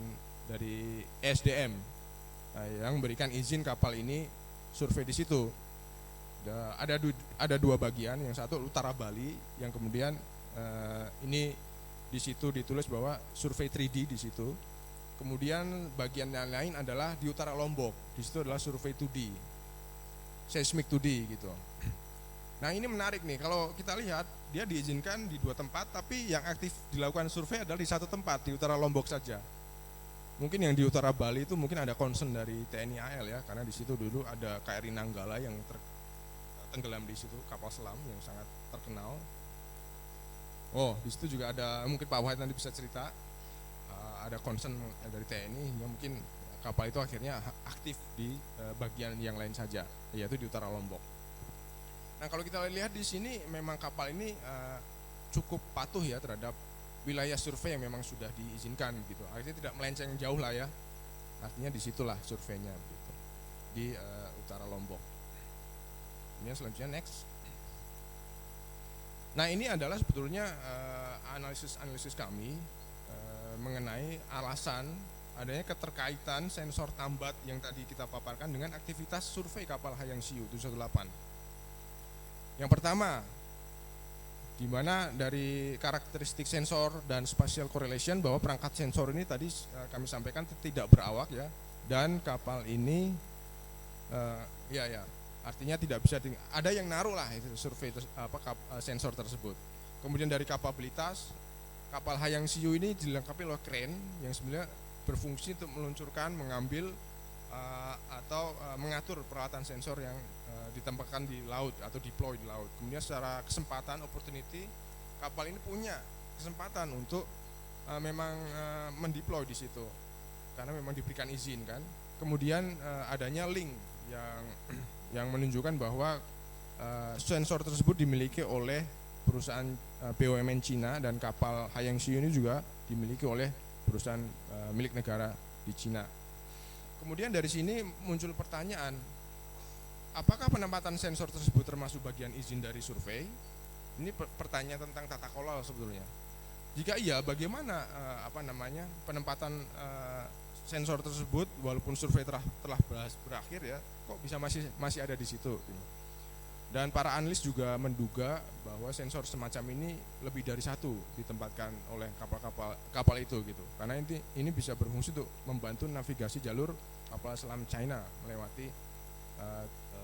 S3: dari SDM yang memberikan izin kapal ini survei di situ. Ada dua bagian, yang satu utara Bali, yang kemudian ini di situ ditulis bahwa survei 3D di situ. Kemudian bagian yang lain adalah di utara Lombok, di situ adalah survei 2D, seismik 2D gitu. Nah, ini menarik nih, kalau kita lihat dia diizinkan di dua tempat, tapi yang aktif dilakukan survei adalah di satu tempat, di utara Lombok saja. Mungkin yang di utara Bali itu mungkin ada concern dari TNI AL ya, karena di situ dulu ada KRI Nanggala yang tenggelam di situ, kapal selam yang sangat terkenal. Oh, di situ juga ada, mungkin Pak Wahid nanti bisa cerita, ada concern dari TNI yang mungkin kapal itu akhirnya aktif di bagian yang lain saja, yaitu di utara Lombok. Nah, kalau kita lihat di sini memang kapal ini cukup patuh ya terhadap wilayah survei yang memang sudah diizinkan gitu. Artinya tidak melenceng jauh lah ya. Artinya disitulah surveinya gitu, di utara Lombok. Ini selanjutnya next. Nah, ini adalah sebetulnya analisis kami mengenai alasan adanya keterkaitan sensor tambat yang tadi kita paparkan dengan aktivitas survei kapal Haiyang Siyu 718. Yang pertama, di mana dari karakteristik sensor dan spatial correlation bahwa perangkat sensor ini tadi kami sampaikan tidak berawak ya, dan kapal ini artinya tidak bisa ada yang naruh lah itu survei sensor tersebut. Kemudian dari kapabilitas, kapal Haiyang Siyu ini dilengkapi oleh crane yang sebenarnya berfungsi untuk meluncurkan, mengambil atau mengatur peralatan sensor yang ditempatkan di laut atau deploy di laut. Kemudian secara kesempatan, opportunity, kapal ini punya kesempatan untuk memang mendeploy di situ karena memang diberikan izin kan. Kemudian adanya link yang menunjukkan bahwa sensor tersebut dimiliki oleh perusahaan BUMN Cina, dan kapal Haiyang Siyu ini juga dimiliki oleh perusahaan milik negara di Cina. Kemudian dari sini muncul pertanyaan, apakah penempatan sensor tersebut termasuk bagian izin dari survei? Ini pertanyaan tentang tata kelola sebetulnya. Jika iya, bagaimana penempatan sensor tersebut walaupun survei telah berakhir ya, kok bisa masih ada di situ? Dan para analis juga menduga bahwa sensor semacam ini lebih dari satu ditempatkan oleh kapal itu gitu. Karena ini bisa berfungsi untuk membantu navigasi jalur kapal selam China melewati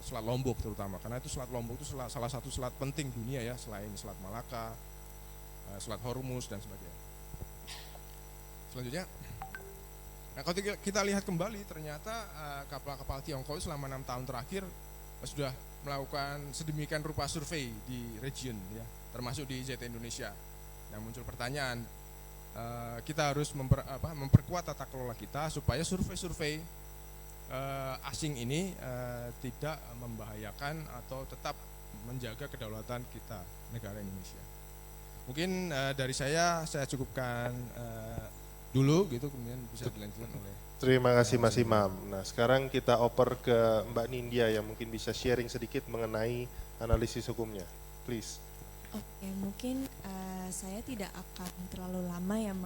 S3: Selat Lombok terutama, karena itu Selat Lombok itu salah satu selat penting dunia ya, selain Selat Malaka, Selat Hormuz dan sebagainya. Selanjutnya, nah kalau kita lihat kembali ternyata kapal-kapal Tiongkok selama 6 tahun terakhir sudah melakukan sedemikian rupa survei di region ya, termasuk di ZTE Indonesia. Nah, muncul pertanyaan, kita harus memperkuat tata kelola kita supaya survei-survei asing ini tidak membahayakan atau tetap menjaga kedaulatan kita, negara Indonesia. Mungkin dari saya cukupkan dulu gitu, kemudian bisa dilanjutkan oleh.
S1: Terima kasih Mas Imam. Nah, sekarang kita oper ke Mbak Nindya yang mungkin bisa sharing sedikit mengenai analisis hukumnya. Please.
S4: Oke, mungkin saya tidak akan terlalu lama ya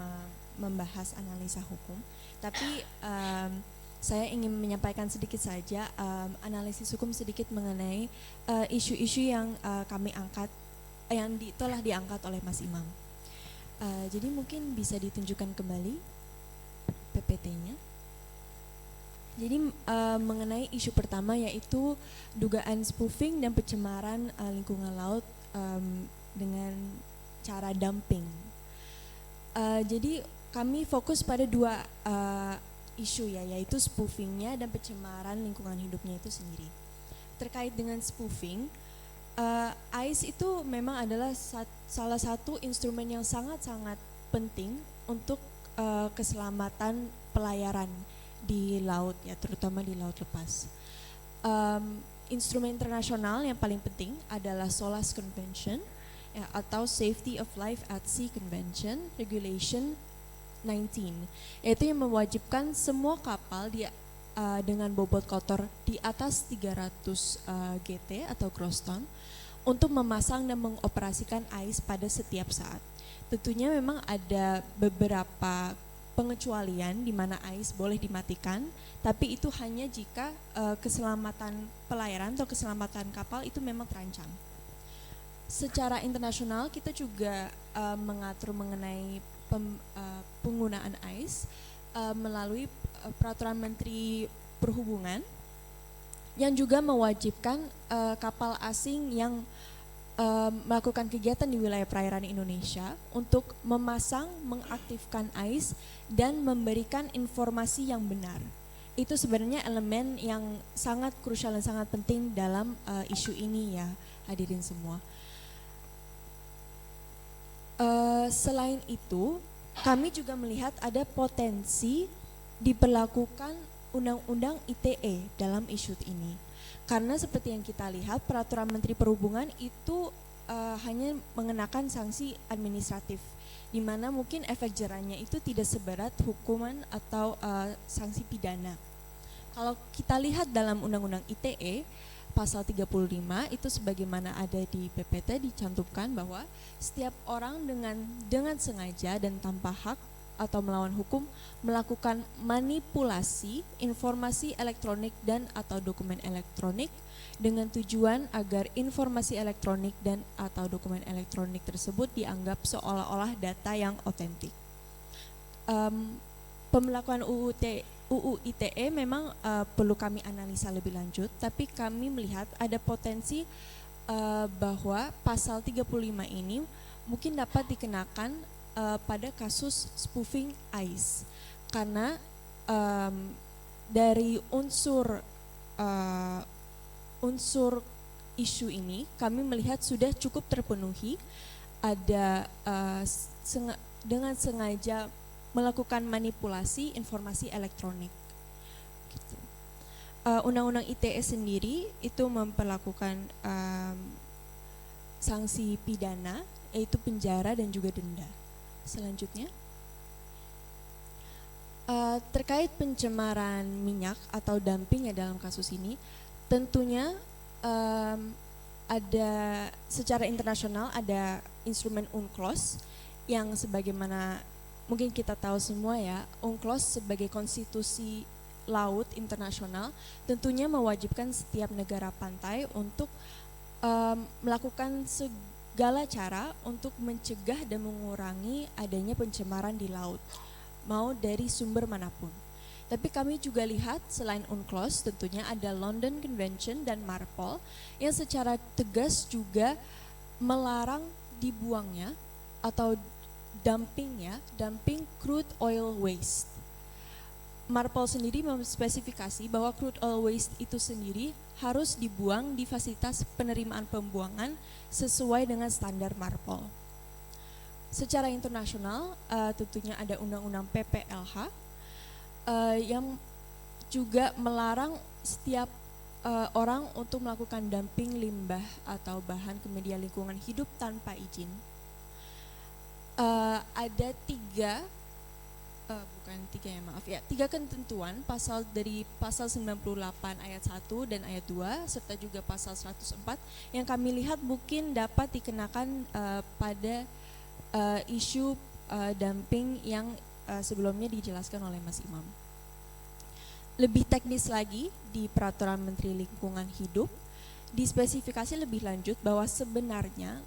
S4: membahas analisa hukum, tapi saya ingin menyampaikan sedikit saja analisis hukum sedikit mengenai isu-isu yang kami angkat, yang telah diangkat oleh Mas Imam. Jadi mungkin bisa ditunjukkan kembali PPT-nya. Jadi mengenai isu pertama yaitu dugaan spoofing dan pencemaran lingkungan laut dengan cara dumping. Jadi kami fokus pada dua isu ya, yaitu spoofingnya dan pencemaran lingkungan hidupnya itu sendiri. Terkait dengan spoofing, ICE itu memang adalah salah satu instrumen yang sangat-sangat penting untuk keselamatan pelayaran di laut ya, terutama di laut lepas. Instrumen internasional yang paling penting adalah SOLAS Convention ya, atau Safety of Life at Sea Convention Regulation 19, yaitu yang mewajibkan semua kapal dengan bobot kotor di atas 300 GT atau gross ton untuk memasang dan mengoperasikan ICE pada setiap saat. Tentunya memang ada beberapa pengecualian di mana ICE boleh dimatikan, tapi itu hanya jika keselamatan pelayaran atau keselamatan kapal itu memang terancam. Secara internasional kita juga mengatur mengenai penggunaan ICE melalui Peraturan Menteri Perhubungan yang juga mewajibkan kapal asing yang melakukan kegiatan di wilayah perairan Indonesia untuk memasang, mengaktifkan ICE dan memberikan informasi yang benar. Itu sebenarnya elemen yang sangat krusial dan sangat penting dalam isu ini ya, hadirin semua. Selain itu, kami juga melihat ada potensi diberlakukan Undang-Undang ITE dalam isu ini. Karena seperti yang kita lihat, Peraturan Menteri Perhubungan itu hanya mengenakan sanksi administratif, di mana mungkin efek jerahnya itu tidak seberat hukuman atau sanksi pidana. Kalau kita lihat dalam Undang-Undang ITE, pasal 35 itu sebagaimana ada di PPT dicantumkan bahwa setiap orang dengan sengaja dan tanpa hak atau melawan hukum melakukan manipulasi informasi elektronik dan atau dokumen elektronik dengan tujuan agar informasi elektronik dan atau dokumen elektronik tersebut dianggap seolah-olah data yang otentik. Pemberlakuan UU ITE memang perlu kami analisa lebih lanjut, tapi kami melihat ada potensi bahwa pasal 35 ini mungkin dapat dikenakan pada kasus spoofing ICE, karena dari unsur isu ini kami melihat sudah cukup terpenuhi, ada dengan sengaja melakukan manipulasi informasi elektronik. Gitu. Undang-Undang ITE sendiri itu memperlakukan sanksi pidana, yaitu penjara dan juga denda. Selanjutnya, terkait pencemaran minyak atau dumping ya dalam kasus ini, tentunya ada secara internasional ada instrumen UNCLOS yang sebagaimana mungkin kita tahu semua ya, UNCLOS sebagai konstitusi laut internasional tentunya mewajibkan setiap negara pantai untuk melakukan segala cara untuk mencegah dan mengurangi adanya pencemaran di laut, mau dari sumber manapun. Tapi kami juga lihat selain UNCLOS tentunya ada London Convention dan MARPOL yang secara tegas juga melarang dibuangnya atau dumping crude oil waste. MARPOL sendiri memspesifikasi bahwa crude oil waste itu sendiri harus dibuang di fasilitas penerimaan pembuangan sesuai dengan standar MARPOL. Secara internasional tentunya ada undang-undang PPLH yang juga melarang setiap orang untuk melakukan dumping limbah atau bahan ke media lingkungan hidup tanpa izin. Ada tiga ketentuan dari pasal 98 ayat 1 dan ayat 2 serta juga pasal 104 yang kami lihat mungkin dapat dikenakan pada isu dumping yang sebelumnya dijelaskan oleh Mas Imam. Lebih teknis lagi di Peraturan Menteri Lingkungan Hidup dispesifikasi lebih lanjut bahwa sebenarnya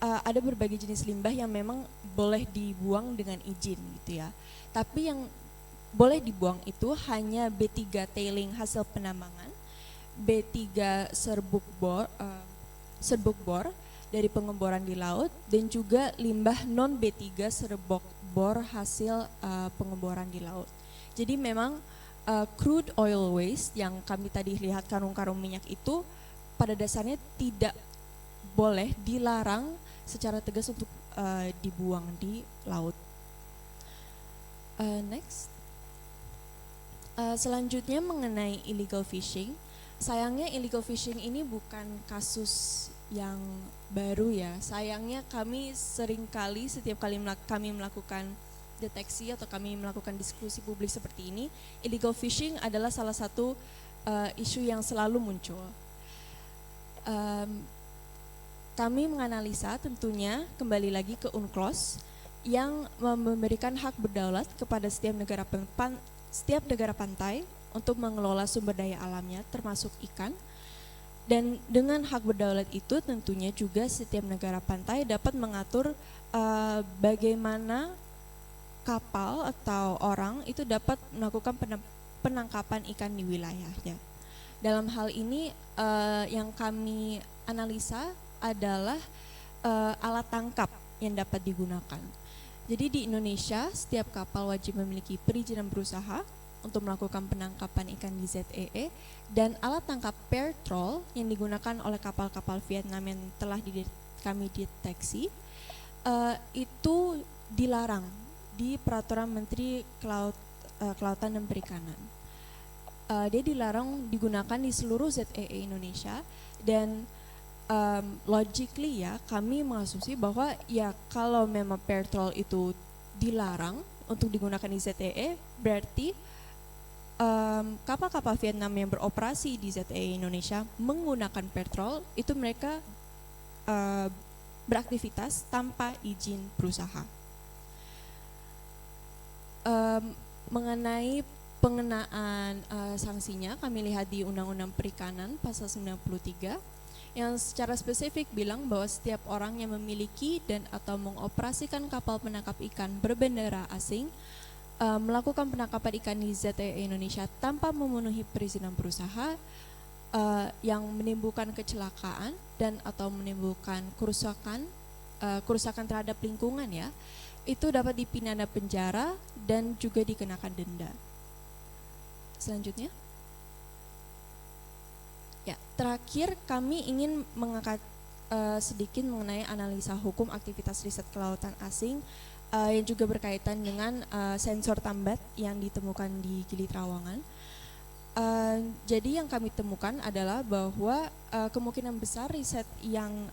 S4: ada berbagai jenis limbah yang memang boleh dibuang dengan izin gitu ya. Tapi yang boleh dibuang itu hanya B3 tailing hasil penambangan, B3 serbuk bor dari pengeboran di laut, dan juga limbah non B3 serbuk bor hasil pengeboran di laut. Jadi memang crude oil waste yang kami tadi lihat karung-karung minyak itu pada dasarnya tidak boleh, dilarang secara tegas untuk dibuang di laut. Next. Selanjutnya mengenai illegal fishing. Sayangnya illegal fishing ini bukan kasus yang baru ya. Sayangnya kami seringkali setiap kali kami melakukan deteksi atau kami melakukan diskusi publik seperti ini, illegal fishing adalah salah satu isu yang selalu muncul. Kami menganalisa tentunya kembali lagi ke UNCLOS yang memberikan hak berdaulat kepada setiap negara pantai untuk mengelola sumber daya alamnya termasuk ikan. Dan dengan hak berdaulat itu tentunya juga setiap negara pantai dapat mengatur bagaimana kapal atau orang itu dapat melakukan penangkapan ikan di wilayahnya. Dalam hal ini yang kami analisa adalah alat tangkap yang dapat digunakan. Jadi di Indonesia setiap kapal wajib memiliki perizinan berusaha untuk melakukan penangkapan ikan di ZEE, dan alat tangkap pair troll yang digunakan oleh kapal-kapal Vietnam yang telah kami deteksi itu dilarang di Peraturan Menteri Kelautan dan Perikanan. Dia dilarang digunakan di seluruh ZEE Indonesia, dan logically ya kami mengasumsi bahwa ya kalau memang pair troll itu dilarang untuk digunakan di ZEE, berarti kapal-kapal Vietnam yang beroperasi di ZEE Indonesia menggunakan pair troll itu mereka beraktivitas tanpa izin berusaha. Mengenai pengenaan sanksinya, kami lihat di Undang-Undang Perikanan pasal 93 yang secara spesifik bilang bahwa setiap orang yang memiliki dan atau mengoperasikan kapal penangkap ikan berbendera asing melakukan penangkapan ikan di ZEE Indonesia tanpa memenuhi perizinan berusaha yang menimbulkan kecelakaan dan atau menimbulkan kerusakan terhadap lingkungan ya, itu dapat dipidana penjara dan juga dikenakan denda. Selanjutnya. Ya, terakhir kami ingin mengangkat sedikit mengenai analisa hukum aktivitas riset kelautan asing yang juga berkaitan dengan sensor tambat yang ditemukan di Gili Trawangan. Jadi yang kami temukan adalah bahwa kemungkinan besar riset yang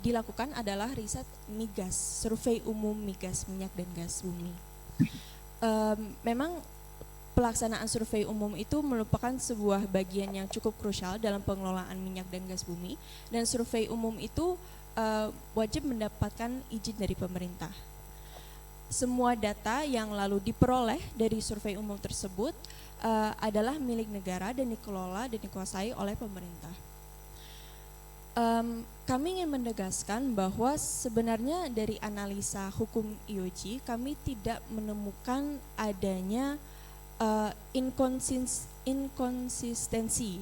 S4: dilakukan adalah riset migas, survei umum migas, minyak dan gas bumi. Memang pelaksanaan survei umum itu merupakan sebuah bagian yang cukup krusial dalam pengelolaan minyak dan gas bumi, dan survei umum itu wajib mendapatkan izin dari pemerintah. Semua data yang lalu diperoleh dari survei umum tersebut adalah milik negara dan dikelola dan dikuasai oleh pemerintah. Kami ingin menegaskan bahwa sebenarnya dari analisa hukum IOG kami tidak menemukan adanya inkonsistensi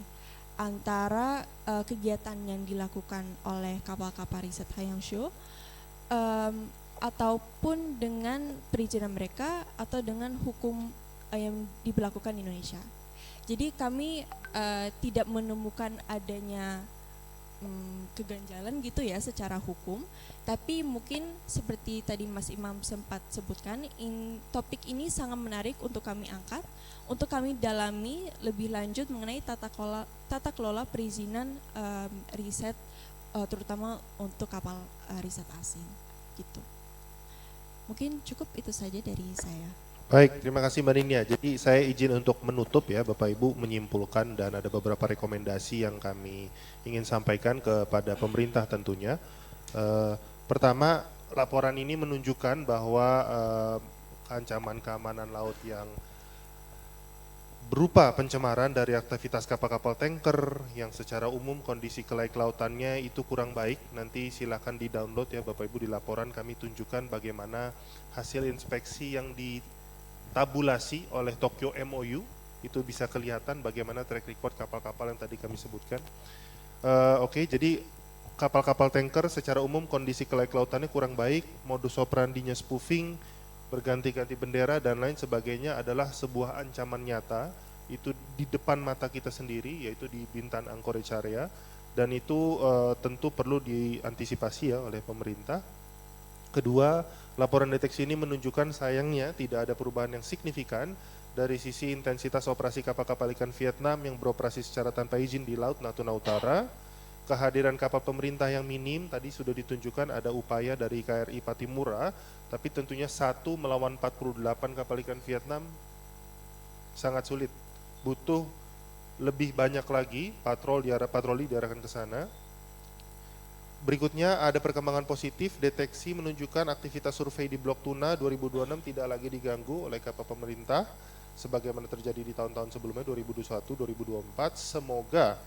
S4: antara kegiatan yang dilakukan oleh kapal-kapal riset Hayangshu ataupun dengan perizinan mereka atau dengan hukum yang diberlakukan di Indonesia. Jadi kami tidak menemukan adanya keganjalan gitu ya secara hukum, tapi mungkin seperti tadi Mas Imam sempat sebutkan, topik ini sangat menarik untuk kami angkat, untuk kami dalami lebih lanjut mengenai tata kelola perizinan riset terutama untuk kapal riset asing gitu. Mungkin cukup itu saja dari saya.
S1: Baik, terima kasih Mbak Ninia. Jadi saya izin untuk menutup ya Bapak Ibu, menyimpulkan dan ada beberapa rekomendasi yang kami ingin sampaikan kepada pemerintah tentunya. Pertama, laporan ini menunjukkan bahwa ancaman keamanan laut yang berupa pencemaran dari aktivitas kapal-kapal tanker yang secara umum kondisi kelaik lautannya itu kurang baik. Nanti silakan di-download ya Bapak Ibu, di laporan kami tunjukkan bagaimana hasil inspeksi yang ditabulasi oleh Tokyo MOU, itu bisa kelihatan bagaimana track record kapal-kapal yang tadi kami sebutkan. Oke, jadi kapal-kapal tanker secara umum kondisi kelaik lautannya kurang baik, modus operandinya spoofing, berganti-ganti bendera dan lain sebagainya adalah sebuah ancaman nyata itu di depan mata kita sendiri, yaitu di Bintan Anchorage area, dan itu tentu perlu diantisipasi ya oleh pemerintah. Kedua, laporan deteksi ini menunjukkan sayangnya tidak ada perubahan yang signifikan dari sisi intensitas operasi kapal-kapal ikan Vietnam yang beroperasi secara tanpa izin di Laut Natuna Utara. Kehadiran kapal pemerintah yang minim tadi sudah ditunjukkan ada upaya dari KRI Patimura, tapi tentunya 1 melawan 48 kapal ikan Vietnam sangat sulit. Butuh lebih banyak lagi patroli diarahkan ke sana. Berikutnya ada perkembangan positif, deteksi menunjukkan aktivitas survei di Blok Tuna 2026 tidak lagi diganggu oleh kapal pemerintah sebagaimana terjadi di tahun-tahun sebelumnya 2021-2024. Semoga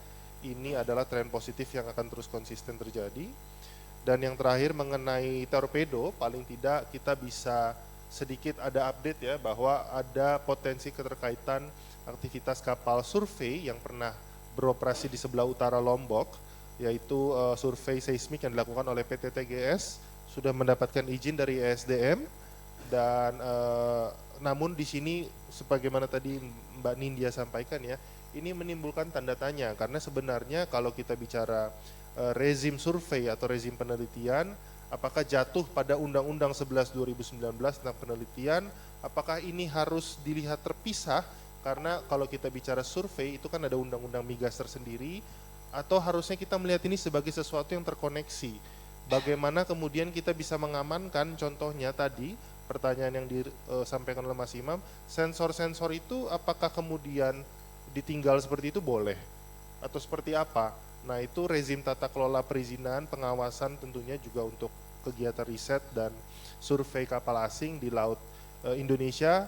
S1: ini adalah tren positif yang akan terus konsisten terjadi. Dan yang terakhir mengenai torpedo, paling tidak kita bisa sedikit ada update ya bahwa ada potensi keterkaitan aktivitas kapal survei yang pernah beroperasi di sebelah utara Lombok, yaitu survei seismik yang dilakukan oleh PT TGS sudah mendapatkan izin dari ESDM dan namun di sini sebagaimana tadi Mbak Nindya sampaikan ya, ini menimbulkan tanda tanya karena sebenarnya kalau kita bicara rezim survei atau rezim penelitian, apakah jatuh pada Undang-Undang 11 2019 tentang penelitian, apakah ini harus dilihat terpisah karena kalau kita bicara survei itu kan ada Undang-Undang Migas tersendiri, atau harusnya kita melihat ini sebagai sesuatu yang terkoneksi. Bagaimana kemudian kita bisa mengamankan, contohnya tadi pertanyaan yang disampaikan oleh Mas Imam, sensor-sensor itu apakah kemudian ditinggal seperti itu boleh atau seperti apa? Nah itu rezim tata kelola perizinan, pengawasan tentunya juga untuk kegiatan riset dan survei kapal asing di laut Indonesia.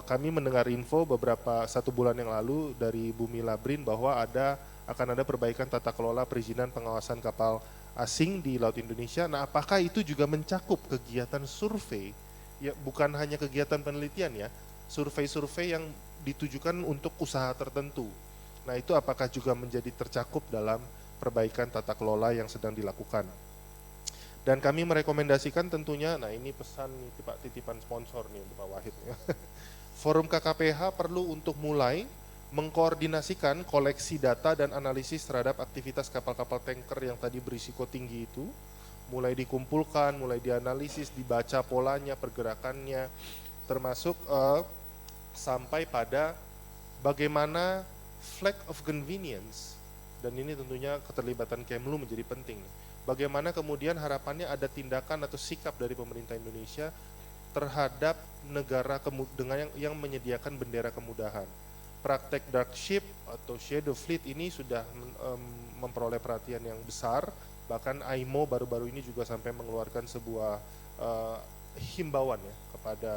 S1: Kami mendengar info beberapa 1 bulan yang lalu dari Bumi Labrin bahwa akan ada perbaikan tata kelola perizinan pengawasan kapal asing di laut Indonesia. Nah apakah itu juga mencakup kegiatan survei, ya bukan hanya kegiatan penelitian ya, survei-survei yang ditujukan untuk usaha tertentu. Nah itu apakah juga menjadi tercakup dalam perbaikan tata kelola yang sedang dilakukan. Dan kami merekomendasikan tentunya, nah ini pesan nih Pak, titipan sponsor nih untuk Pak Wahid ya. Forum KKPH perlu untuk mulai mengkoordinasikan koleksi data dan analisis terhadap aktivitas kapal-kapal tanker yang tadi berisiko tinggi itu, mulai dikumpulkan, mulai dianalisis, dibaca polanya, pergerakannya, termasuk sampai pada bagaimana flag of convenience, dan ini tentunya keterlibatan Kemlu menjadi penting. Bagaimana kemudian harapannya ada tindakan atau sikap dari pemerintah Indonesia terhadap negara dengan yang menyediakan bendera kemudahan. Praktek dark ship atau shadow fleet ini sudah memperoleh perhatian yang besar, bahkan AIMO baru-baru ini juga sampai mengeluarkan sebuah himbauan ya kepada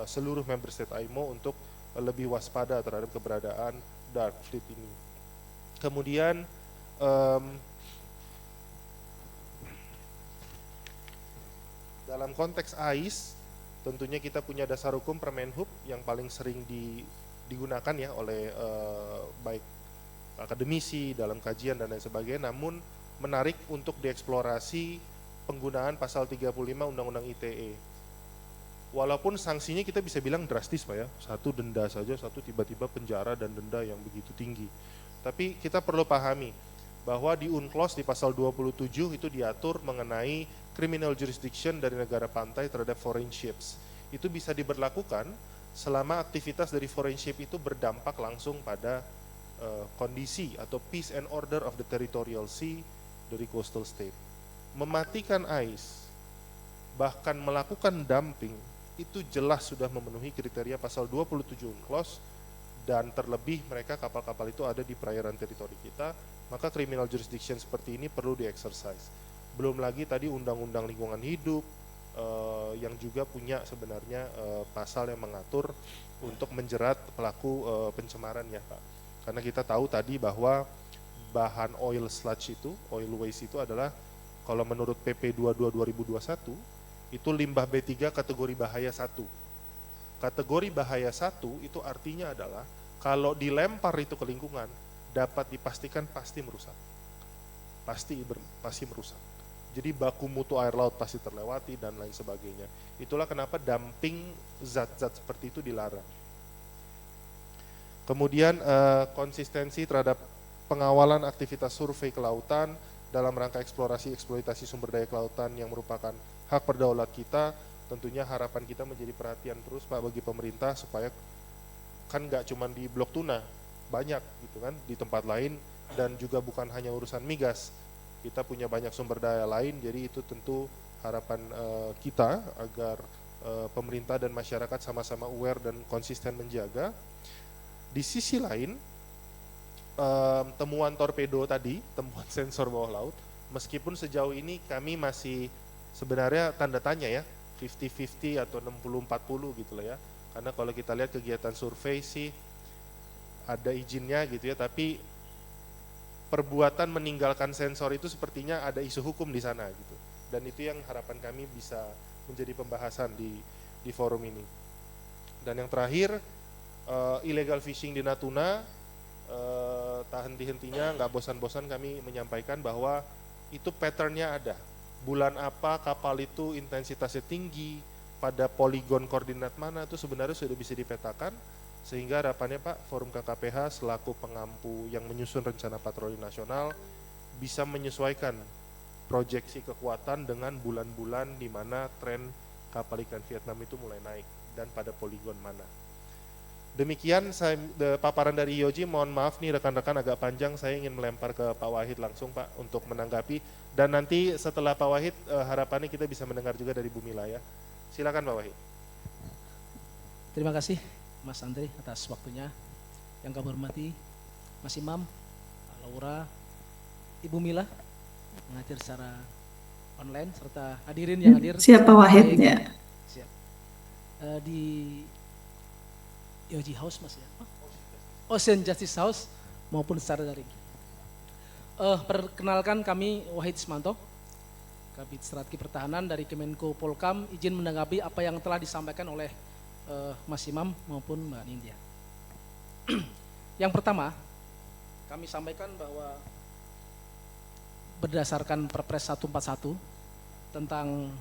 S1: seluruh member state AIMO untuk lebih waspada terhadap keberadaan dark fleet ini. Kemudian dalam konteks AIS, tentunya kita punya dasar hukum Permenhub yang paling sering digunakan ya oleh baik akademisi dalam kajian dan lain sebagainya, namun menarik untuk dieksplorasi penggunaan pasal 35 Undang-Undang ITE. Walaupun sanksinya kita bisa bilang drastis Pak ya, 1 denda saja, 1 tiba-tiba penjara dan denda yang begitu tinggi. Tapi kita perlu pahami bahwa di UNCLOS di pasal 27 itu diatur mengenai criminal jurisdiction dari negara pantai terhadap foreign ships. Itu bisa diberlakukan selama aktivitas dari foreign ship itu berdampak langsung pada kondisi atau peace and order of the territorial sea dari coastal state. Mematikan AIS, bahkan melakukan dumping, itu jelas sudah memenuhi kriteria pasal 27 UNCLOS, dan terlebih mereka kapal-kapal itu ada di perairan teritori kita, maka criminal jurisdiction seperti ini perlu di-exercise. Belum lagi tadi undang-undang lingkungan hidup yang juga punya sebenarnya pasal yang mengatur untuk menjerat pelaku pencemaran ya Pak. Karena kita tahu tadi bahwa bahan oil sludge itu, oil waste itu adalah kalau menurut PP 22 2021 itu limbah B3 kategori bahaya 1. Kategori bahaya 1 itu artinya adalah kalau dilempar itu ke lingkungan dapat dipastikan pasti merusak. Pasti merusak. Jadi baku mutu air laut pasti terlewati dan lain sebagainya. Itulah kenapa dumping zat-zat seperti itu dilarang. Kemudian konsistensi terhadap pengawalan aktivitas survei kelautan dalam rangka eksplorasi eksploitasi sumber daya kelautan yang merupakan hak berdaulat kita. Tentunya harapan kita menjadi perhatian terus Pak bagi pemerintah supaya kan nggak cuma di Blok Tuna, banyak gitu kan di tempat lain, dan juga bukan hanya urusan migas. Kita punya banyak sumber daya lain, jadi itu tentu harapan kita agar pemerintah dan masyarakat sama-sama aware dan konsisten menjaga. Di sisi lain, temuan torpedo tadi, temuan sensor bawah laut, meskipun sejauh ini kami masih sebenarnya tanda tanya ya, 50-50 atau 60-40 gitu lah ya. Karena kalau kita lihat kegiatan survei sih ada izinnya gitu ya, tapi perbuatan meninggalkan sensor itu sepertinya ada isu hukum di sana gitu. Dan itu yang harapan kami bisa menjadi pembahasan di forum ini. Dan yang terakhir, illegal fishing di Natuna, tak henti-hentinya, nggak bosan-bosan kami menyampaikan bahwa itu patternnya ada. Bulan apa kapal itu intensitasnya tinggi, pada poligon koordinat mana itu sebenarnya sudah bisa dipetakan, sehingga harapannya Pak, Forum KKPH selaku pengampu yang menyusun rencana patroli nasional bisa menyesuaikan proyeksi kekuatan dengan bulan-bulan di mana tren kapal ikan Vietnam itu mulai naik dan pada poligon mana. Demikian paparan dari IOG. Mohon maaf nih rekan-rekan agak panjang, saya ingin melempar ke Pak Wahid langsung Pak untuk menanggapi, dan nanti setelah Pak Wahid harapannya kita bisa mendengar juga dari Bu Mila ya. Silakan Pak Wahid.
S5: Terima kasih Mas Andre atas waktunya. Yang kami hormati Mas Imam, Pak Laura, Ibu Mila yang hadir secara online serta hadirin yang hadir.
S2: Siapa Wahid ya?
S5: Siap. Di IOG House Mas ya, Ocean Justice House maupun secara daring. Perkenalkan kami Wahid Ismanto, Kabid Strategi Pertahanan dari Kemenko Polkam, izin menanggapi apa yang telah disampaikan oleh Mas Imam maupun Mbak Nindya. Yang pertama, kami sampaikan bahwa berdasarkan Perpres 141 tentang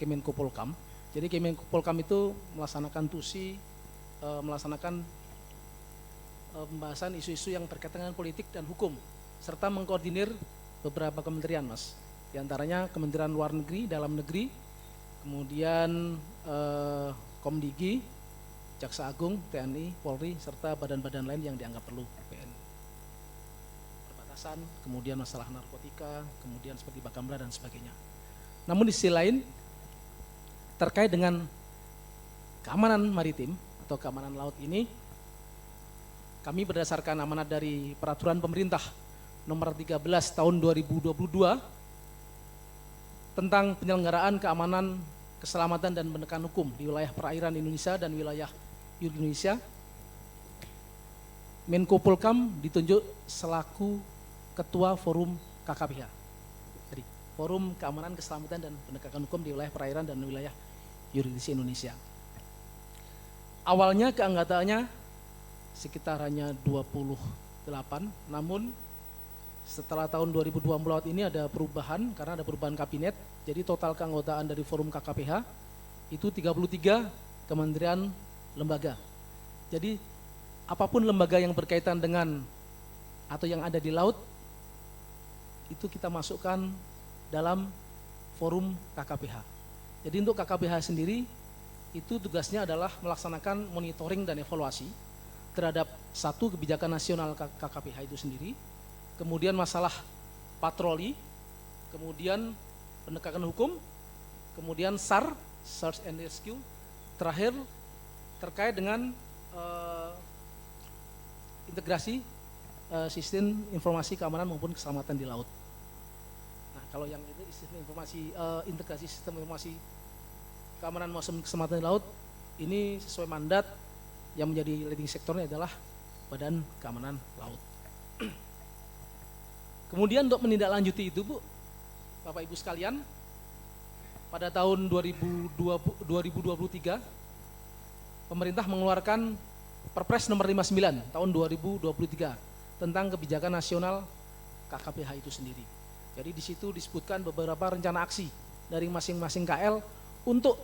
S5: Kemenko Polkam, jadi Kemenko Polkam itu melaksanakan tusi, melaksanakan pembahasan isu-isu yang berkaitan dengan politik dan hukum, serta mengkoordinir beberapa kementerian Mas. Di antaranya Kementerian Luar Negeri, Dalam Negeri, kemudian Komdigi, Jaksa Agung, TNI, Polri, serta badan-badan lain yang dianggap perlu, PNI. Perbatasan, kemudian masalah narkotika, kemudian seperti Bakamla dan sebagainya. Namun di sisi lain, terkait dengan keamanan maritim atau keamanan laut ini, kami berdasarkan amanat dari Peraturan Pemerintah Nomor 13 Tahun 2022 tentang penyelenggaraan keamanan, keselamatan dan penegakan hukum di wilayah perairan Indonesia dan wilayah Indonesia, Menko Polkam ditunjuk selaku Ketua Forum KKPH. Jadi, Forum Keamanan, Keselamatan dan Penegakan Hukum di wilayah perairan dan wilayah yurisdiksi Indonesia. Awalnya keanggotaannya sekitar hanya 28, namun setelah tahun 2024 ini ada perubahan karena ada perubahan kabinet, jadi total keanggotaan dari Forum KKPH itu 33 kementerian lembaga. Jadi apapun lembaga yang berkaitan dengan atau yang ada di laut itu kita masukkan dalam Forum KKPH. Jadi untuk KKPH sendiri itu tugasnya adalah melaksanakan monitoring dan evaluasi terhadap satu kebijakan nasional KKPH itu sendiri, kemudian masalah patroli, kemudian penegakan hukum, kemudian SAR, Search and Rescue, terakhir terkait dengan integrasi sistem informasi keamanan maupun keselamatan di laut. Nah, kalau yang itu sistem informasi integrasi sistem informasi keamanan maupun keselamatan di laut ini sesuai mandat yang menjadi leading sektornya adalah Badan Keamanan Laut. Kemudian untuk menindaklanjuti itu Bu, Bapak Ibu sekalian, pada tahun 2023 pemerintah mengeluarkan Perpres nomor 59 tahun 2023 tentang kebijakan nasional KKPH itu sendiri. Jadi di situ disebutkan beberapa rencana aksi dari masing-masing KL untuk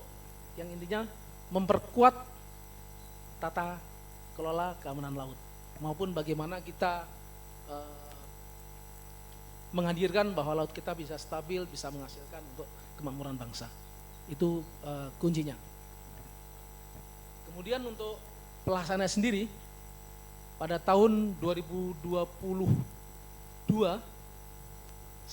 S5: yang intinya memperkuat tata kelola keamanan laut, maupun bagaimana kita menghadirkan bahwa laut kita bisa stabil, bisa menghasilkan untuk kemakmuran bangsa. Itu kuncinya. Kemudian untuk pelaksanaan sendiri, pada tahun 2022